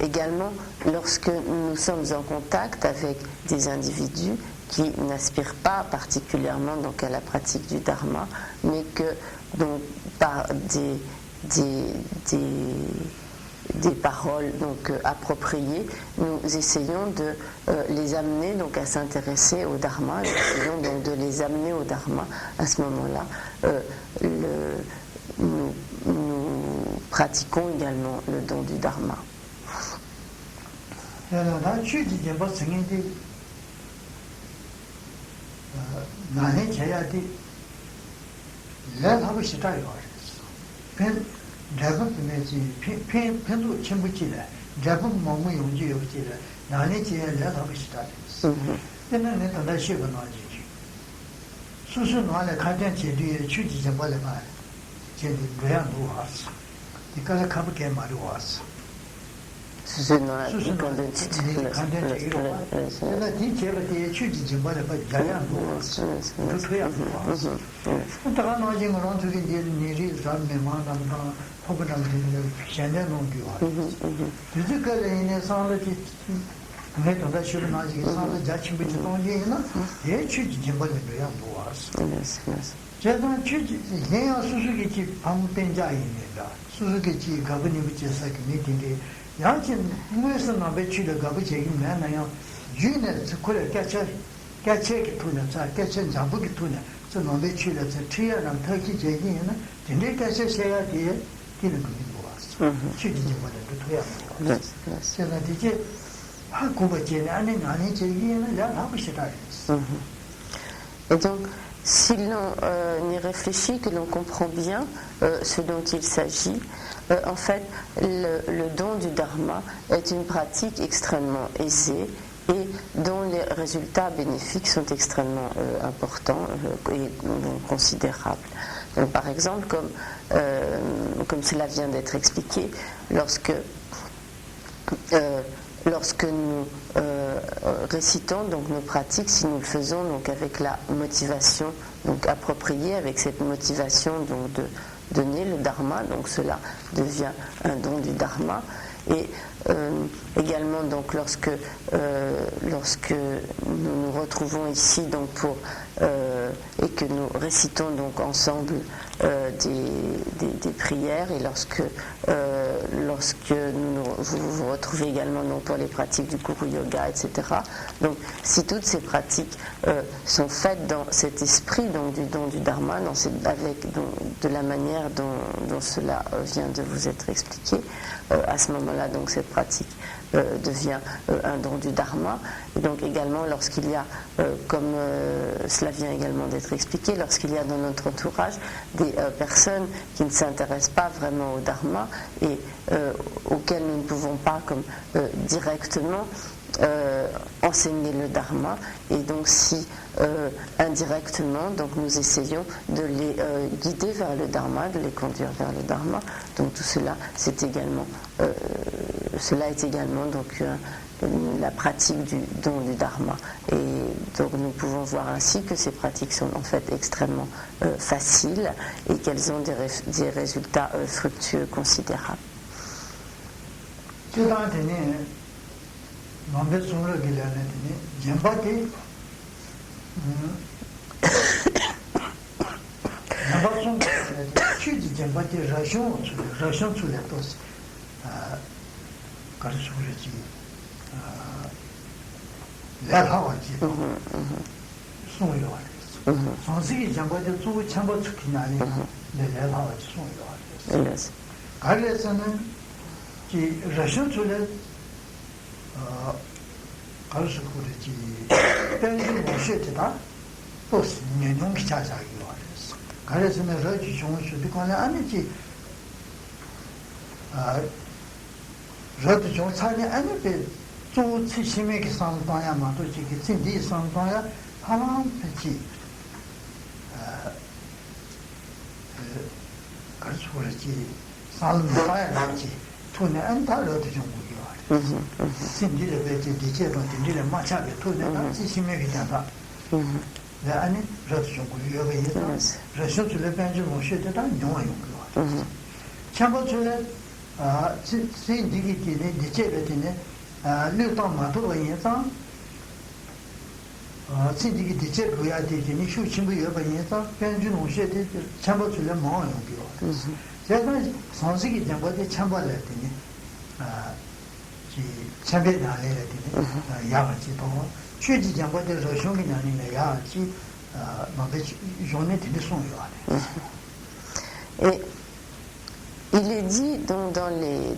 également, lorsque nous sommes en contact avec des individus qui n'aspirent pas particulièrement donc, à la pratique du Dharma, mais que donc, par des paroles donc appropriées, nous essayons de les amener donc à s'intéresser au Dharma, nous essayons donc de les amener au Dharma. À ce moment-là, nous pratiquons également le don du Dharma. 나네 제야디 레하고 시다요. 펜 레버메지 펜도 첨부지래. 레버 몸이 용지 없지래. 나네 제야 레하고 시다요. 근데 내가 다시 해봐야지. 수수 나래 간단 제뒤에 취지 좀 빨리 봐. 제뒤 그냥 놓았어. 이까지 가볼게 말이 왔어. 수수 나래 간단 취지. 내가 뒤에 취지 좀 빨리 봐. 그냥 놓았어. 그래야 놓았어. 그러다가 나중에 저기 일이 사람이 많아서 포근한 데는 현재 놓기 와. 그저께 이내 상대지 내가 다시 나중에 상대 자친구 동지나 예 취지 좀 빨리 그냥 놓았어. 제가 취지 내가 수수께끼 방pen자입니다. 수수께끼 가버니 붙여서 미팅에 양친 무에서 나베 취를 가버 제기 내나요. 유네 그걸 깨체 투는 자 깨체 잡기 투는 저 나베 취를 저 트야랑 터키 제기는 근데 깨체 세야 뒤에 기는 거 왔어. 취지 좀 빨리 투야. 제가 이제 Et donc, si l'on y réfléchit, que l'on comprend bien ce dont il s'agit, en fait, le don du dharma est une pratique extrêmement aisée et dont les résultats bénéfiques sont extrêmement importants et considérables. Donc, par exemple, comme cela vient d'être expliqué, lorsque nous récitons donc nos pratiques, si nous le faisons donc avec la motivation donc appropriée, avec cette motivation donc de donner le dharma, donc cela devient un don du dharma. Et également donc lorsque nous nous retrouvons ici donc et que nous récitons donc ensemble des prières, et lorsque vous vous retrouvez également donc pour les pratiques du Kuru Yoga, etc. Donc si toutes ces pratiques sont faites dans cet esprit donc du don du dharma, de la manière dont cela vient de vous être expliqué, à ce moment-là donc cette pratique devient un don du dharma. Et donc également lorsqu'il y a, comme cela vient également d'être expliqué, lorsqu'il y a dans notre entourage des personnes qui ne s'intéressent pas vraiment au dharma et auxquelles nous ne pouvons pas comme directement enseigner le dharma, et donc si indirectement donc nous essayons de les guider vers le dharma, de les conduire vers le dharma, donc tout cela est également donc la pratique du don du dharma. Et donc nous pouvons voir ainsi que ces pratiques sont en fait extrêmement faciles et qu'elles ont des résultats fructueux considérables. Et il est dit donc dans les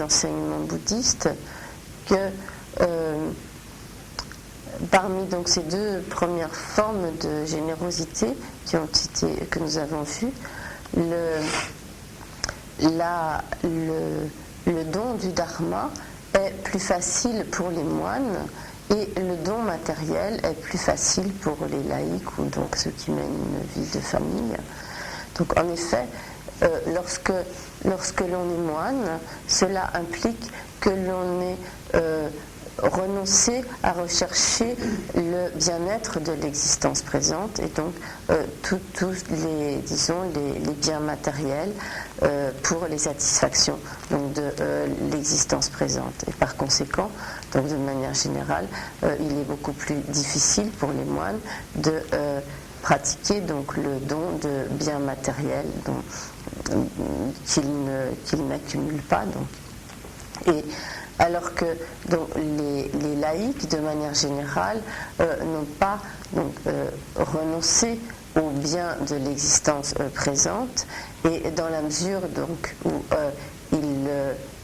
enseignements bouddhistes que parmi donc ces deux premières formes de générosité que nous avons vues, le don du dharma est plus facile pour les moines et le don matériel est plus facile pour les laïcs ou donc ceux qui mènent une vie de famille. Donc en effet, lorsque l'on est moine, cela implique que l'on est renoncer à rechercher le bien-être de l'existence présente et donc tous les, disons, les biens matériels pour les satisfactions donc de l'existence présente. Et par conséquent, donc de manière générale, il est beaucoup plus difficile pour les moines de pratiquer donc le don de biens matériels qu'ils n'accumulent pas. Donc. Et alors que donc, les laïcs, de manière générale, n'ont pas renoncé au bien de l'existence présente, et dans la mesure donc, où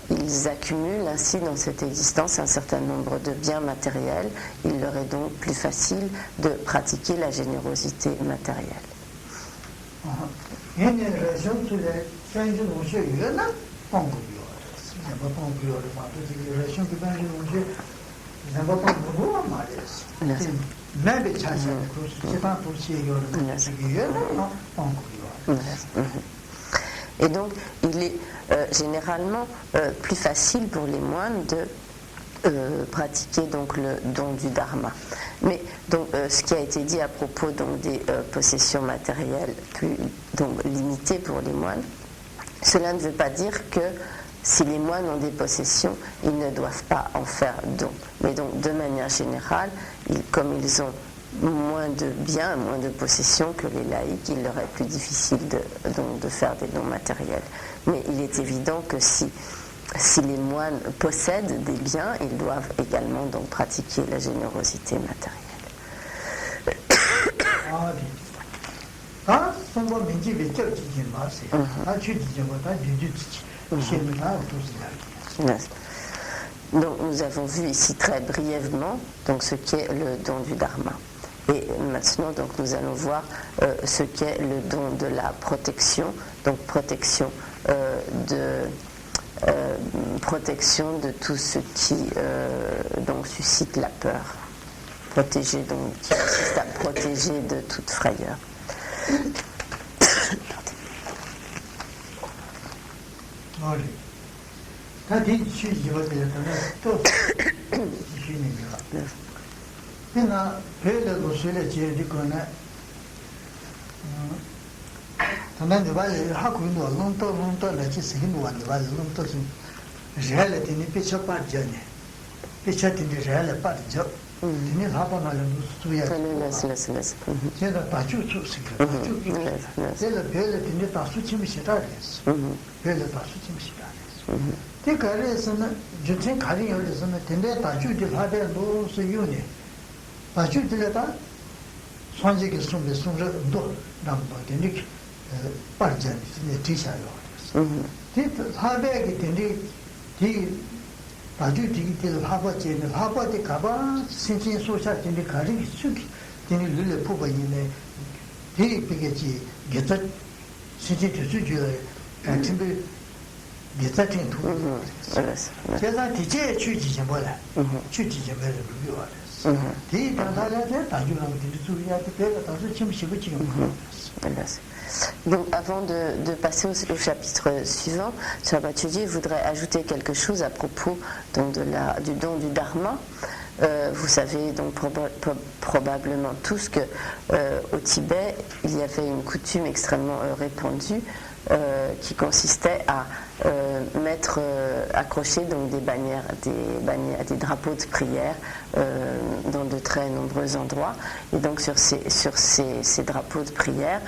ils accumulent ainsi dans cette existence un certain nombre de biens matériels, il leur est donc plus facile de pratiquer la générosité matérielle. Et donc, il est généralement plus facile pour les moines de pratiquer donc le don du dharma. Mais donc, ce qui a été dit à propos donc, des possessions matérielles plus donc, limitées pour les moines, cela ne veut pas dire que si les moines ont des possessions, ils ne doivent pas en faire don. Mais donc, de manière générale, comme ils ont moins de biens, moins de possessions que les laïcs, il leur est plus difficile de faire des dons matériels. Mais il est évident que si les moines possèdent des biens, ils doivent également donc pratiquer la générosité matérielle. Donc nous avons vu ici très brièvement donc, ce qu'est le don du dharma. Et maintenant donc, nous allons voir ce qu'est le don de la protection, donc protection de tout ce qui donc, suscite la peur. Protéger donc, qui consiste à protéger de toute frayeur. Donc avant de passer au chapitre suivant, Shabbatudi voudrait ajouter quelque chose à propos donc, du don du dharma. Vous savez donc probablement tous que au Tibet il y avait une coutume extrêmement répandue qui consistait à accrocher donc des bannières, des drapeaux de prière dans de très nombreux endroits. Et donc sur ces drapeaux de prière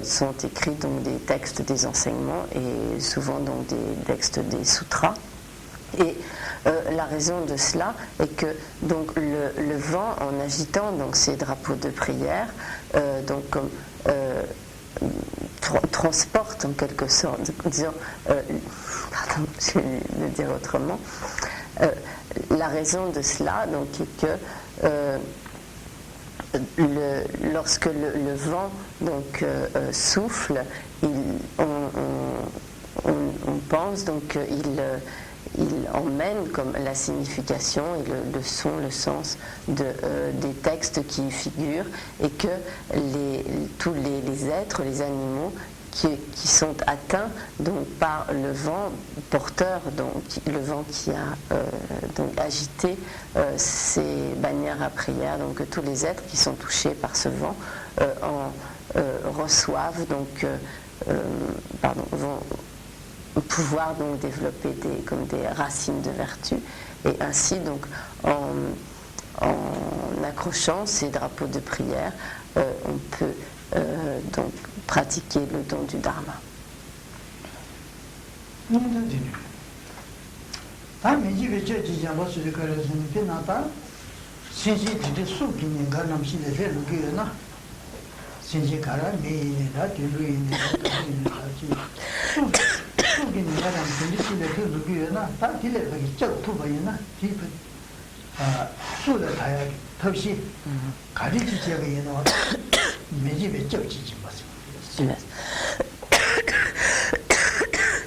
sont écrits donc des textes des enseignements et souvent donc des textes des sutras. Et la raison de cela est que donc le vent, en agitant donc ces drapeaux de prière, donc comme transporte en quelque sorte, disons, pardon, je vais le dire autrement. La raison de cela donc est que lorsque le vent donc souffle, on pense donc il emmène comme la signification et le son, le sens des textes qui y figurent, et que tous les êtres, les animaux qui sont atteints donc par le vent porteur, donc le vent qui a donc agité ces bannières à prière, donc tous les êtres qui sont touchés par ce vent reçoivent donc vont pouvoir donc développer comme des racines de vertu, et ainsi donc en accrochant ces drapeaux de prière, on peut donc pratiquer le don du Dharma.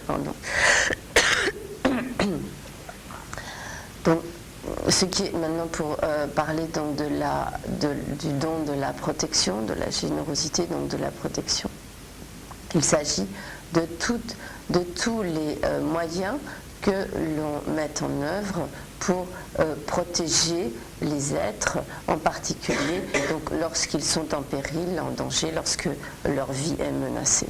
Pardon. Donc, ce qui est maintenant pour parler donc du don de la protection, de la générosité, donc de la protection. Il s'agit de tous les moyens que l'on met en œuvre pour protéger les êtres, en particulier donc lorsqu'ils sont en péril, en danger, lorsque leur vie est menacée.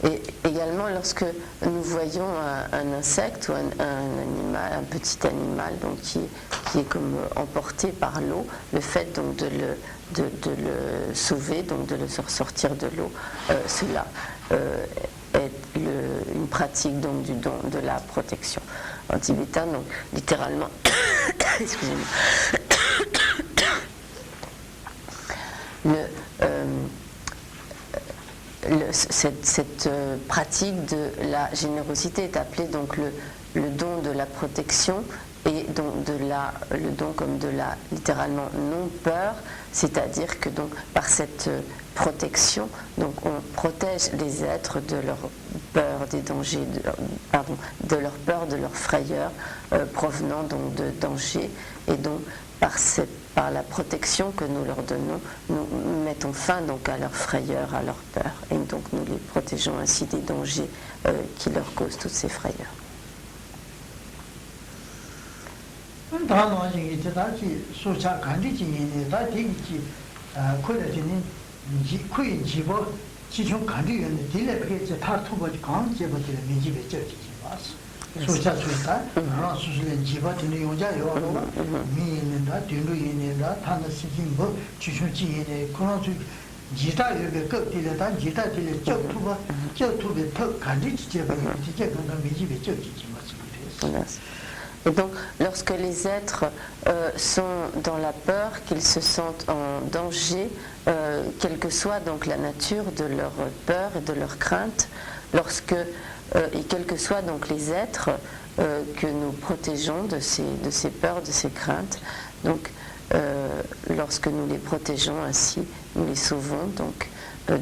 Et également, lorsque nous voyons un insecte ou un animal, un petit animal donc qui est comme emporté par l'eau, le fait donc de le sauver, donc de le sortir de l'eau, cela est une pratique donc du don de la protection. En tibétain, donc littéralement, excusez-moi, cette pratique de la générosité est appelée donc le don de la protection, et donc le don comme de la littéralement non peur, c'est-à-dire que donc par cette protection, donc on protège les êtres de leur peur des dangers, de leur peur, de leur frayeur provenant donc de dangers, et donc par la protection que nous leur donnons, nous mettons fin donc à leur frayeur, à leur peur, et donc nous les protégeons ainsi des dangers qui leur causent toutes ces frayeurs. Et donc, lorsque les êtres sont dans la peur, qu'ils se sentent en danger, quelle que soit donc la nature de leur peur et de leur crainte, et quels que soient donc les êtres que nous protégeons de ces peurs, de ces craintes, donc lorsque nous les protégeons ainsi, nous les sauvons donc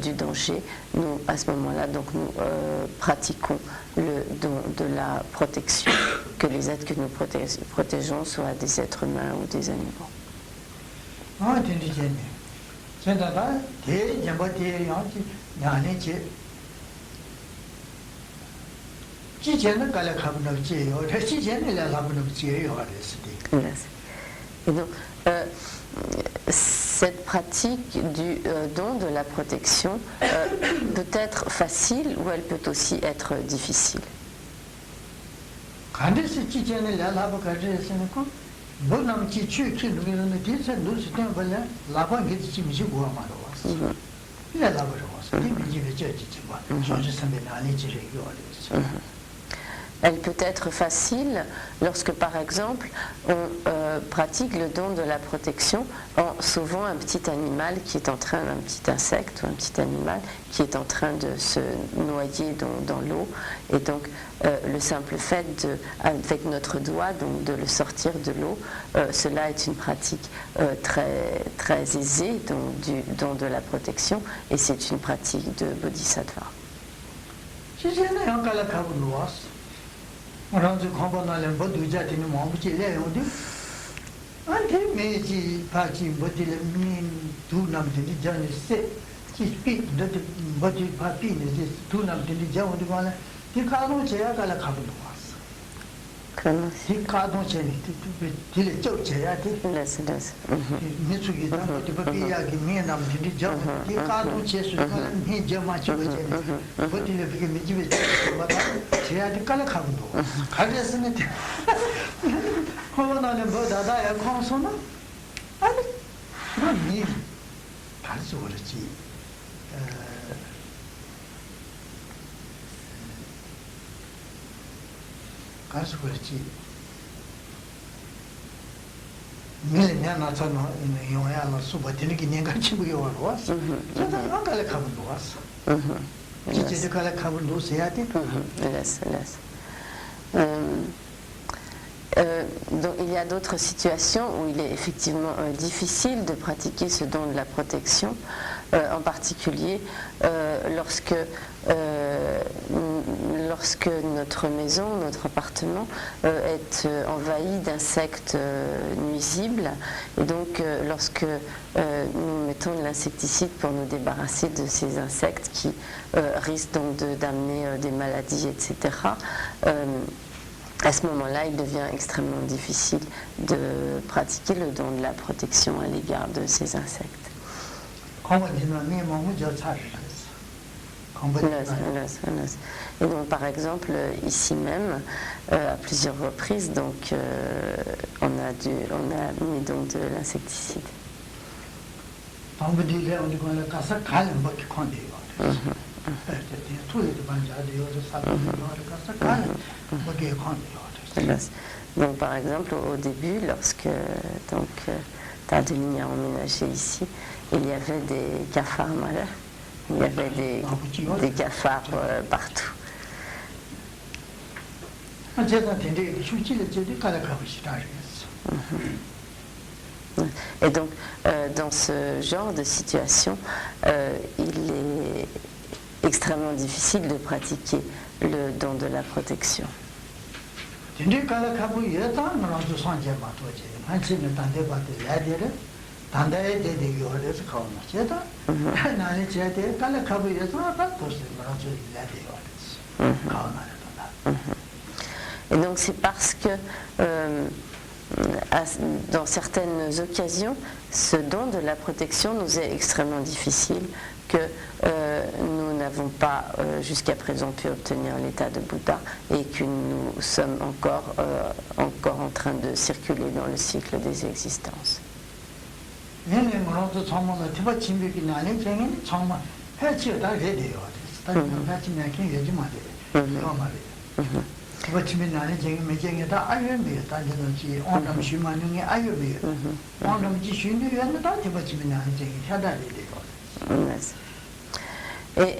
du danger, nous à ce moment-là donc nous pratiquons le don de la protection, que les êtres que nous protégeons soient des êtres humains ou des animaux. Et donc, cette pratique du don de la protection peut être facile ou elle peut aussi être difficile. 간데스 지전에 라라바 가르에서는 뭐남 지추 추는 데서 누스된 벌레 라바 게지 미지 고아마로 왔어. 라라바로 왔어. 이미지에 저지지 봐. 저지 선배 안에 지레 요리스. Elle peut être facile lorsque, par exemple, on pratique le don de la protection en sauvant un petit animal qui est en train, un petit insecte ou un petit animal qui est en train de se noyer dans l'eau. Et donc, le simple fait, avec notre doigt, donc, de le sortir de l'eau, cela est une pratique très, très aisée donc, du don de la protection, et c'est une pratique de bodhisattva. 먼저 공부하는 것도 자기는 마음이 내려오는데 안테 매지 파지 버딜 민 두남들이 전에 지피 너도 버디 파피는 이제 두남들이 자원도 말아 이 가도 제가 갈라 가고 왔어. 그러면 이 가도 제니 딜 쫓아야 돼. 그래서 미숙이 다 버디야 미남들이 저 이 가도 제수는 이 저마 저거 제니 버디를 그게 미집에 맞아 제야지 깔아 가고 가르쳤으면 호나는 뭐 다다야 공소는 아니 그럼 니 가르쳐 그렇지 가르쳐 그렇지 밀면 나서는 용야로 수버티는 게 내가 치고 왔어 저도 안 갈래 가고 왔어 Hélas, hélas. Donc, il y a d'autres situations où il est effectivement difficile de pratiquer ce don de la protection, en particulier lorsque notre maison, notre appartement est envahi d'insectes nuisibles, et donc lorsque nous mettons de l'insecticide pour nous débarrasser de ces insectes qui risquent donc d'amener des maladies, etc. À ce moment-là, il devient extrêmement difficile de pratiquer le don de la protection à l'égard de ces insectes. Et donc, par exemple, ici même, à plusieurs reprises, donc, on a mis donc de l'insecticide. Donc, par exemple, au début, lorsque tu as de lumière emménagée ici, il y avait des cafards malades. Il y avait des cafards partout. Et donc, dans ce genre de situation, il est extrêmement difficile de pratiquer le don de la protection. Et donc c'est parce que dans certaines occasions, ce don de la protection nous est extrêmement difficile que nous n'avons pas jusqu'à présent pu obtenir l'état de Bouddha et que nous sommes encore en train de circuler dans le cycle des existences. Et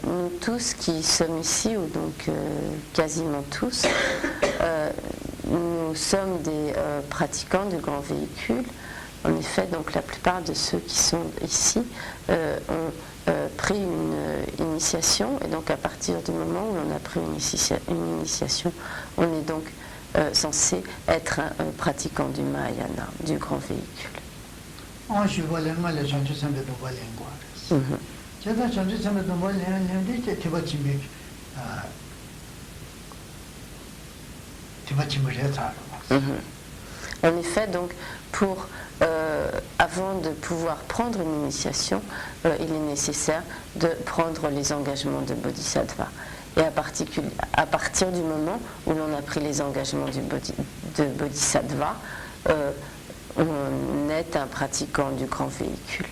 nous tous qui sommes ici, ou donc quasiment tous, nous sommes des pratiquants du grand véhicule. En effet, donc la plupart de ceux qui sont ici ont pris une initiation, et donc à partir du moment où on a pris une initiation, on est donc censé être un pratiquant du Mahayana, du grand véhicule. En effet, donc, avant de pouvoir prendre une initiation, il est nécessaire de prendre les engagements de Bodhisattva. et à partir du moment où l'on a pris les engagements de Bodhisattva, on est un pratiquant du grand véhicule.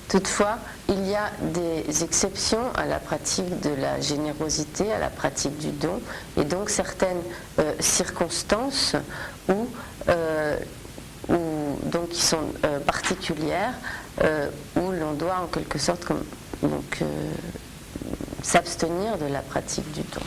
Toutefois, il y a des exceptions à la pratique de la générosité, à la pratique du don, et donc certaines circonstances où donc qui sont particulières, où l'on doit en quelque sorte s'abstenir de la pratique du don.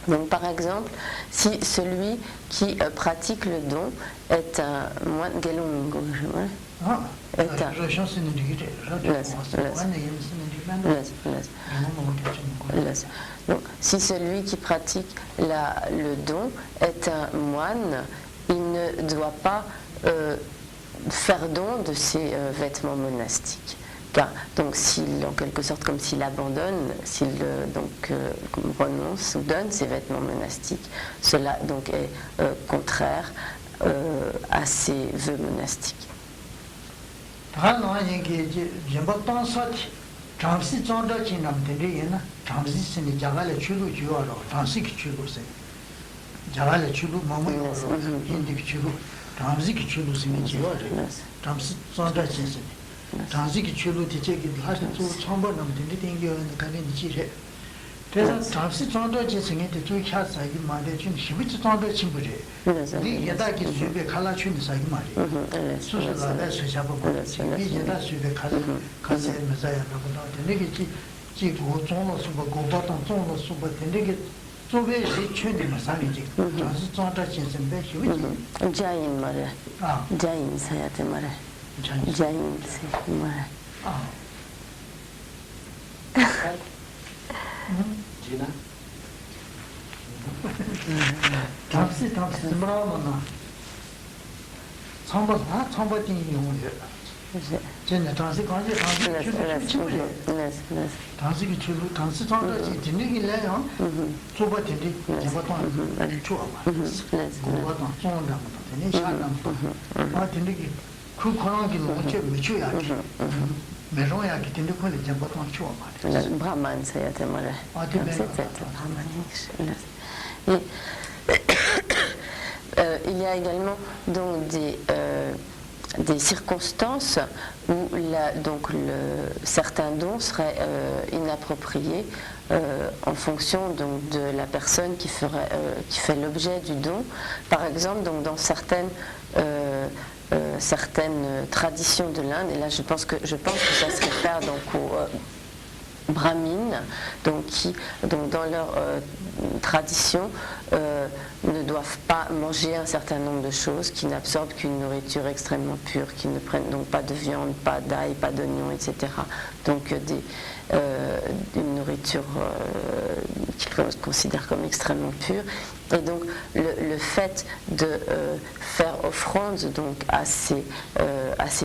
Donc par exemple, si celui qui pratique le don est un moine, donc, si celui qui pratique le don est un moine, il ne doit pas faire don de ses vêtements monastiques. Car, donc, en quelque sorte, comme s'il abandonne, s'il renonce ou donne ses vêtements monastiques, cela donc est contraire à ses vœux monastiques. 장식이 줄로 뒤쪽에 하신 또 처음으로 남는데 땡겨는 가는 지래. 그래서 장식 정도 지승인데 좀 캬사기 말에 좀 시비치 정도 친구래. 네 예다기 수배 칼라춘이 사기 말이. 수수라에 수샤고 이 예다 수배 칼 가세 메사야 나보다 되게 지고 종로 수고 고바동 종로 수고 되게 조배 시춘이 마상이지. 장식 정도 지승배 시비치. 자인 말에. 자인 사야테 말에. Jain, c'est moi. Gina. Taxi, bravo. Somebody you. Jenna, taxi, taxi, taxi, didn't lay on. So what did it? Never done. Two hours. Go on, phone them. Then shut them. I didn't get. 그 권한기는 어째 미쳐야지. 매로야기 된데 콜에 좀 보통 추워 말이야. Brahman, ça y a témoigné. Il y a également donc des circonstances où certains dons seraient inappropriés en fonction donc, de la personne qui fait l'objet du don. Par exemple, donc, dans certaines traditions de l'Inde, et là je pense que ça se réfère donc aux brahmines, donc qui dans leur tradition ne doivent pas manger un certain nombre de choses, qui n'absorbent qu'une nourriture extrêmement pure, qui ne prennent donc pas de viande, pas d'ail, pas d'oignon, etc. Donc une nourriture qu'ils considèrent comme extrêmement pure. Et donc le fait de faire offrande donc à ces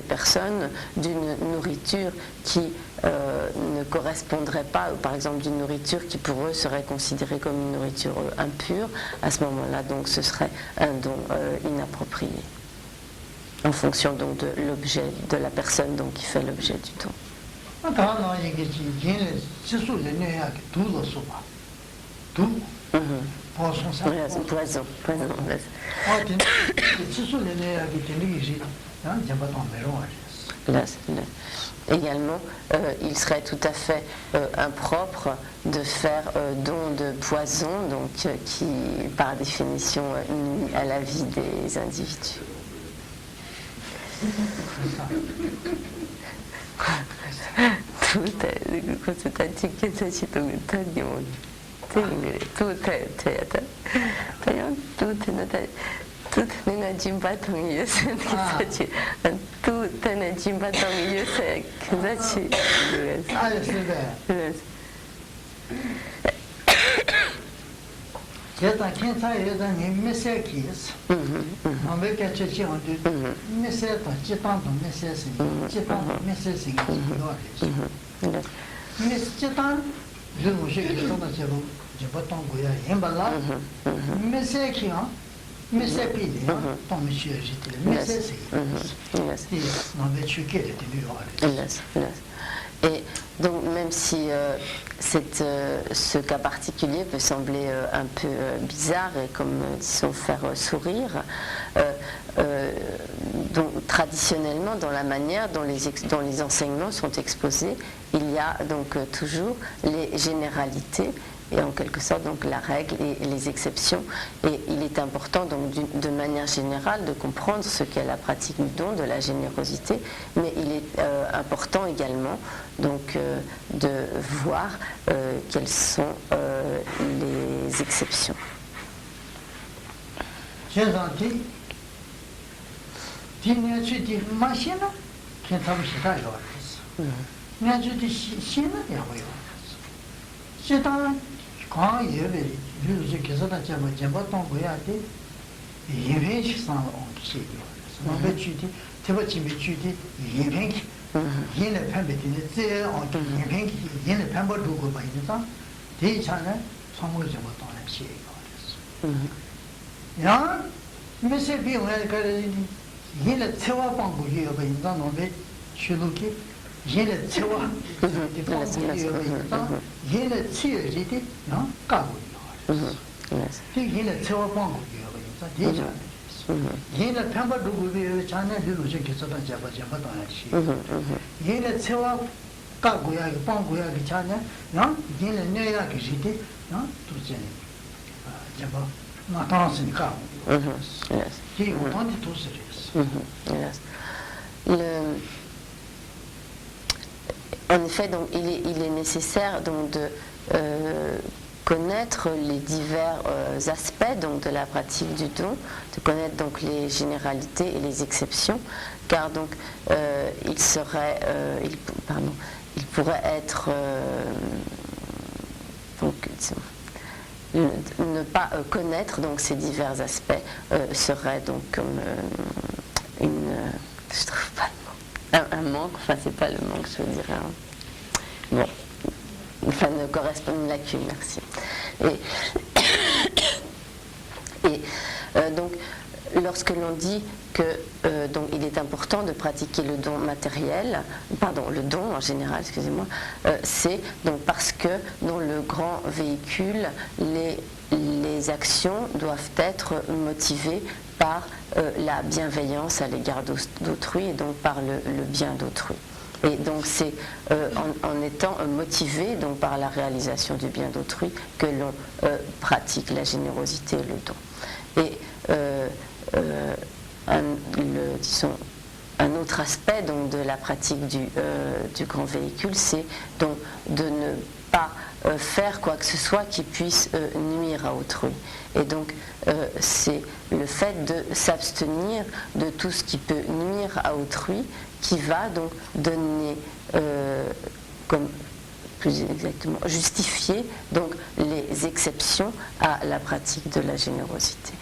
personnes d'une nourriture qui ne correspondrait pas, par exemple d'une nourriture qui pour eux serait considérée comme une nourriture impure, à ce moment-là donc ce serait un don inapproprié en fonction donc de l'objet de la personne donc qui fait l'objet du don. Poison. également, il serait tout à fait impropre de faire don de poison, donc qui par définition nuit à la vie des individus. 제가 괜찮아요. 메시아키스. 아메리카 최초한테 메시아도 지탄도 메시아스. 지탄도 메시아스. 메시아단 저무시게 또 저거 저보통 거야. 햄발라. 메시아키야. 메시아피디. 또 메시아지들. 메시아스. 나베 추케를 되는 Et donc même si ce cas particulier peut sembler un peu bizarre et comme disons faire sourire, donc traditionnellement dans la manière dont les enseignements sont exposés, il y a donc toujours les généralités et en quelque sorte donc la règle et les exceptions, et il est important donc de manière générale de comprendre ce qu'est la pratique du don, de la générosité, mais il est important également donc de voir quelles sont les exceptions. quand il y avait vu que ça t'a pas tant goyate il y avait ça on sait on va tu dis tu vas tu me tu dis il y avait il y a pas de c'est on il y avait il y a pas de gogo ba il ça des chana somos je pas tant la chier ya mais c'est bien on a que il y a le twa pang go yo ba il ça on va tu le qui 얘네 채와 얘네 치여지디 너 까고 얘네 채와 방고 얘네 얘네 편바 두고비 자네 두고지 계속다 잡아 도야지 얘네 채와 까고야 방고야 자네 너 얘네 내야 계시디 너 두제니 잡아 나타났으니까 이게 어떤지 도스레스 En effet, donc, il est nécessaire donc, de connaître les divers aspects donc, de la pratique du don, de connaître donc, les généralités et les exceptions, car donc, il pourrait être donc, ne pas connaître donc, ces divers aspects serait donc comme je trouve pas un manque, enfin c'est pas le manque, je veux dire bon, enfin ne correspond une lacune, merci. Et donc lorsque l'on dit que donc il est important de pratiquer le don matériel, le don en général, excusez-moi, c'est donc parce que dans le grand véhicule, les actions doivent être motivées par la bienveillance à l'égard d'autrui et donc par le bien d'autrui. Et donc c'est en étant motivé donc par la réalisation du bien d'autrui que l'on pratique la générosité et le don. Et un autre aspect donc, de la pratique du grand véhicule, c'est donc de ne pas faire quoi que ce soit qui puisse nuire à autrui. Et donc c'est le fait de s'abstenir de tout ce qui peut nuire à autrui qui va donc donner comme plus exactement justifier donc les exceptions à la pratique de la générosité.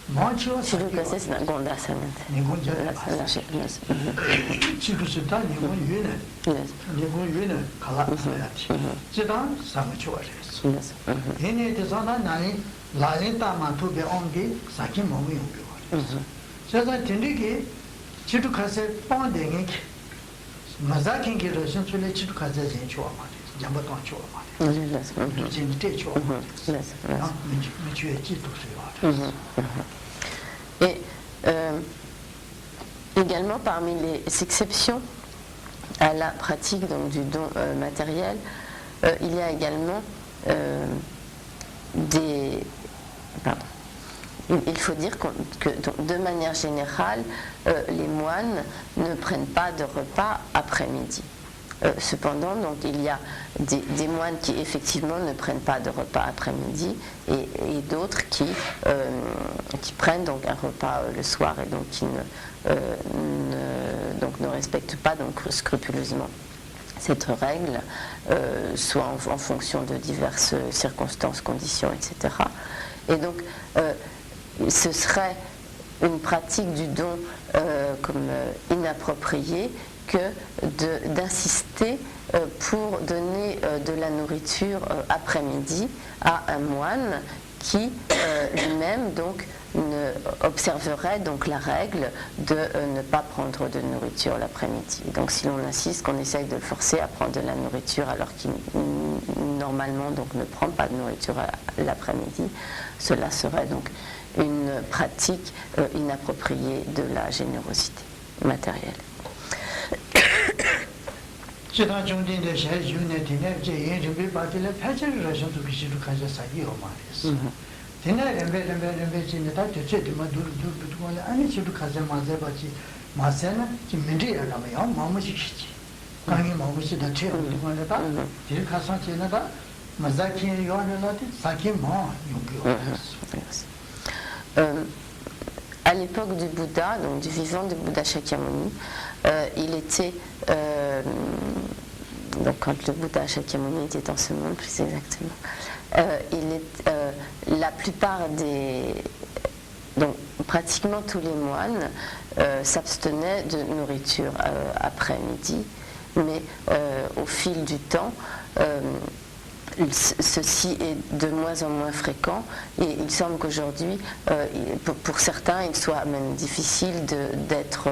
Mancho Chidu kase sina gonda sanante. Nigun jare Las. Chidu sita nigun yune. Nigun yune kala sayati. Jidan sama chuwa res. Hene de zana nani lain ta ma tu be ongi saki momu yungi wa. Jaza tindiki chidu kase pondenge mazakin ki roshin chule chidu kase zin chuwa ma. Jamba tong chuwa ma. Jin te chuwa ma. Mi chuye jidu suwa. Et également parmi les exceptions à la pratique donc, du don matériel, il y a également il faut dire que donc, de manière générale, les moines ne prennent pas de repas après-midi. Cependant, donc, il y a des moines qui effectivement ne prennent pas de repas après-midi et d'autres qui prennent donc un repas le soir et donc qui ne respectent pas donc, scrupuleusement cette règle, soit en fonction de diverses circonstances, conditions, etc. Et donc, ce serait une pratique du don comme inappropriée que d'insister pour donner de la nourriture après-midi à un moine qui lui-même donc observerait donc la règle de ne pas prendre de nourriture l'après-midi. Donc si l'on insiste, qu'on essaye de le forcer à prendre de la nourriture alors qu'il normalement donc ne prend pas de nourriture l'après-midi, cela serait donc une pratique inappropriée de la générosité matérielle. Chidang Chungdin de Shai Yune Tine, Yin Rimbi Batile, Pachar Rashan to Kishiru Kaja Sagi Omaris. Tine Rembe Chine, Chedima Duru, Ani Chiru Kaja Mazebachi, Masena, Chimindi Alamaya, Mamushi, Kangi Mamushi, the Chair, Tirkasan Chinada, Mazaki Yonelati, Saki Ma, À l'époque du Bouddha, donc du vivant du Bouddha Shakyamuni, il était, donc quand le Bouddha Shakyamuni était en ce monde plus exactement, la plupart donc pratiquement tous les moines s'abstenaient de nourriture après-midi, mais au fil du temps, ceci est de moins en moins fréquent et il semble qu'aujourd'hui, pour certains, il soit même difficile d'être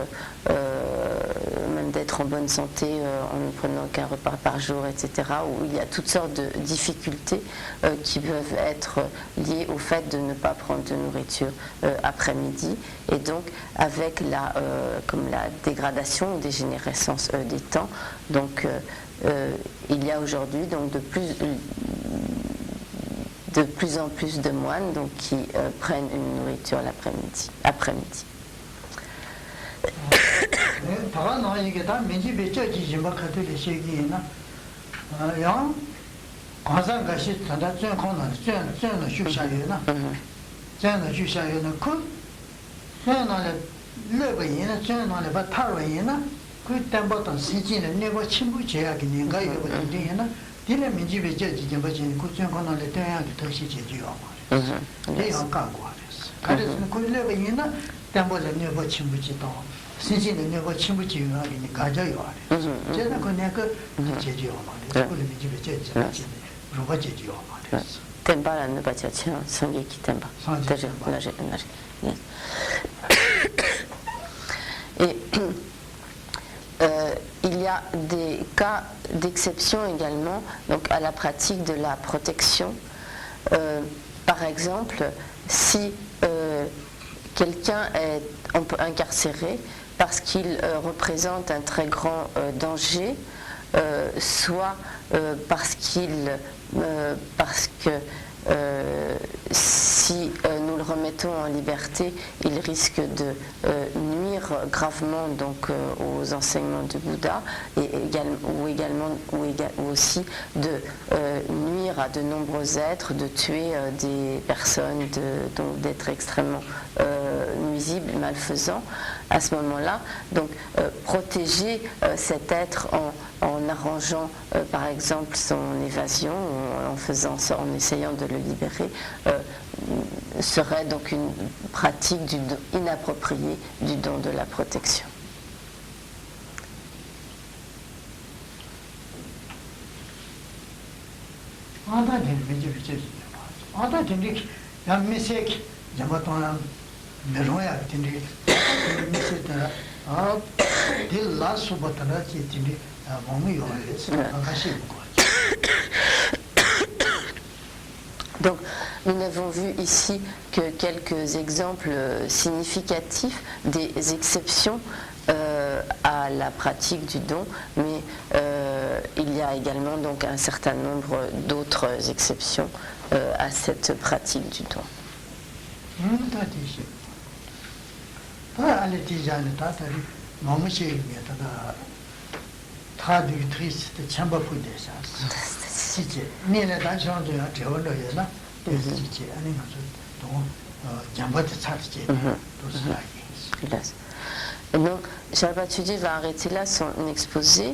en bonne santé en ne prenant qu'un repas par jour, etc., où il y a toutes sortes de difficultés qui peuvent être liées au fait de ne pas prendre de nourriture après-midi, et donc avec la dégradation ou dégénérescence des temps, donc il y a aujourd'hui donc de plus en plus de moines donc, qui prennent une nourriture l'après-midi. Dile minjibe jeji jembaji kuchen kono le tenya ki toshi jeji yoma. Le yang kangwa des. Kare sun kuile ba yina tembo le nebo chimbuchi to. Sinji le nebo chimbuchi yoma ni gaja yoma. Jena ko ne ko jeji yoma des. Kule minjibe jeji jembaji roba jeji yoma des. Temba la ne bacha chen sangi ki temba. Et il y a des cas d'exception également donc à la pratique de la protection. Par exemple, si quelqu'un est incarcéré parce qu'il représente un très grand danger, soit parce que si nous le remettons en liberté, il risque de nuire gravement donc, aux enseignements du Bouddha ou aussi de nuire à de nombreux êtres, de tuer des personnes, donc d'être extrêmement nuisibles, malfaisants. À ce moment-là, donc protéger cet être en arrangeant par exemple son évasion, en essayant de le libérer, serait donc une pratique inappropriée du don de la protection. Donc, nous n'avons vu ici que quelques exemples significatifs des exceptions à la pratique du don, mais il y a également donc un certain nombre d'autres exceptions à cette pratique du don. Donc, Shabbatudi va arrêter là son exposé.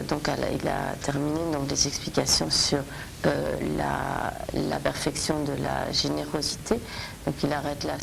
Donc, il a terminé donc, les explications sur la perfection de la générosité. Donc, il arrête là.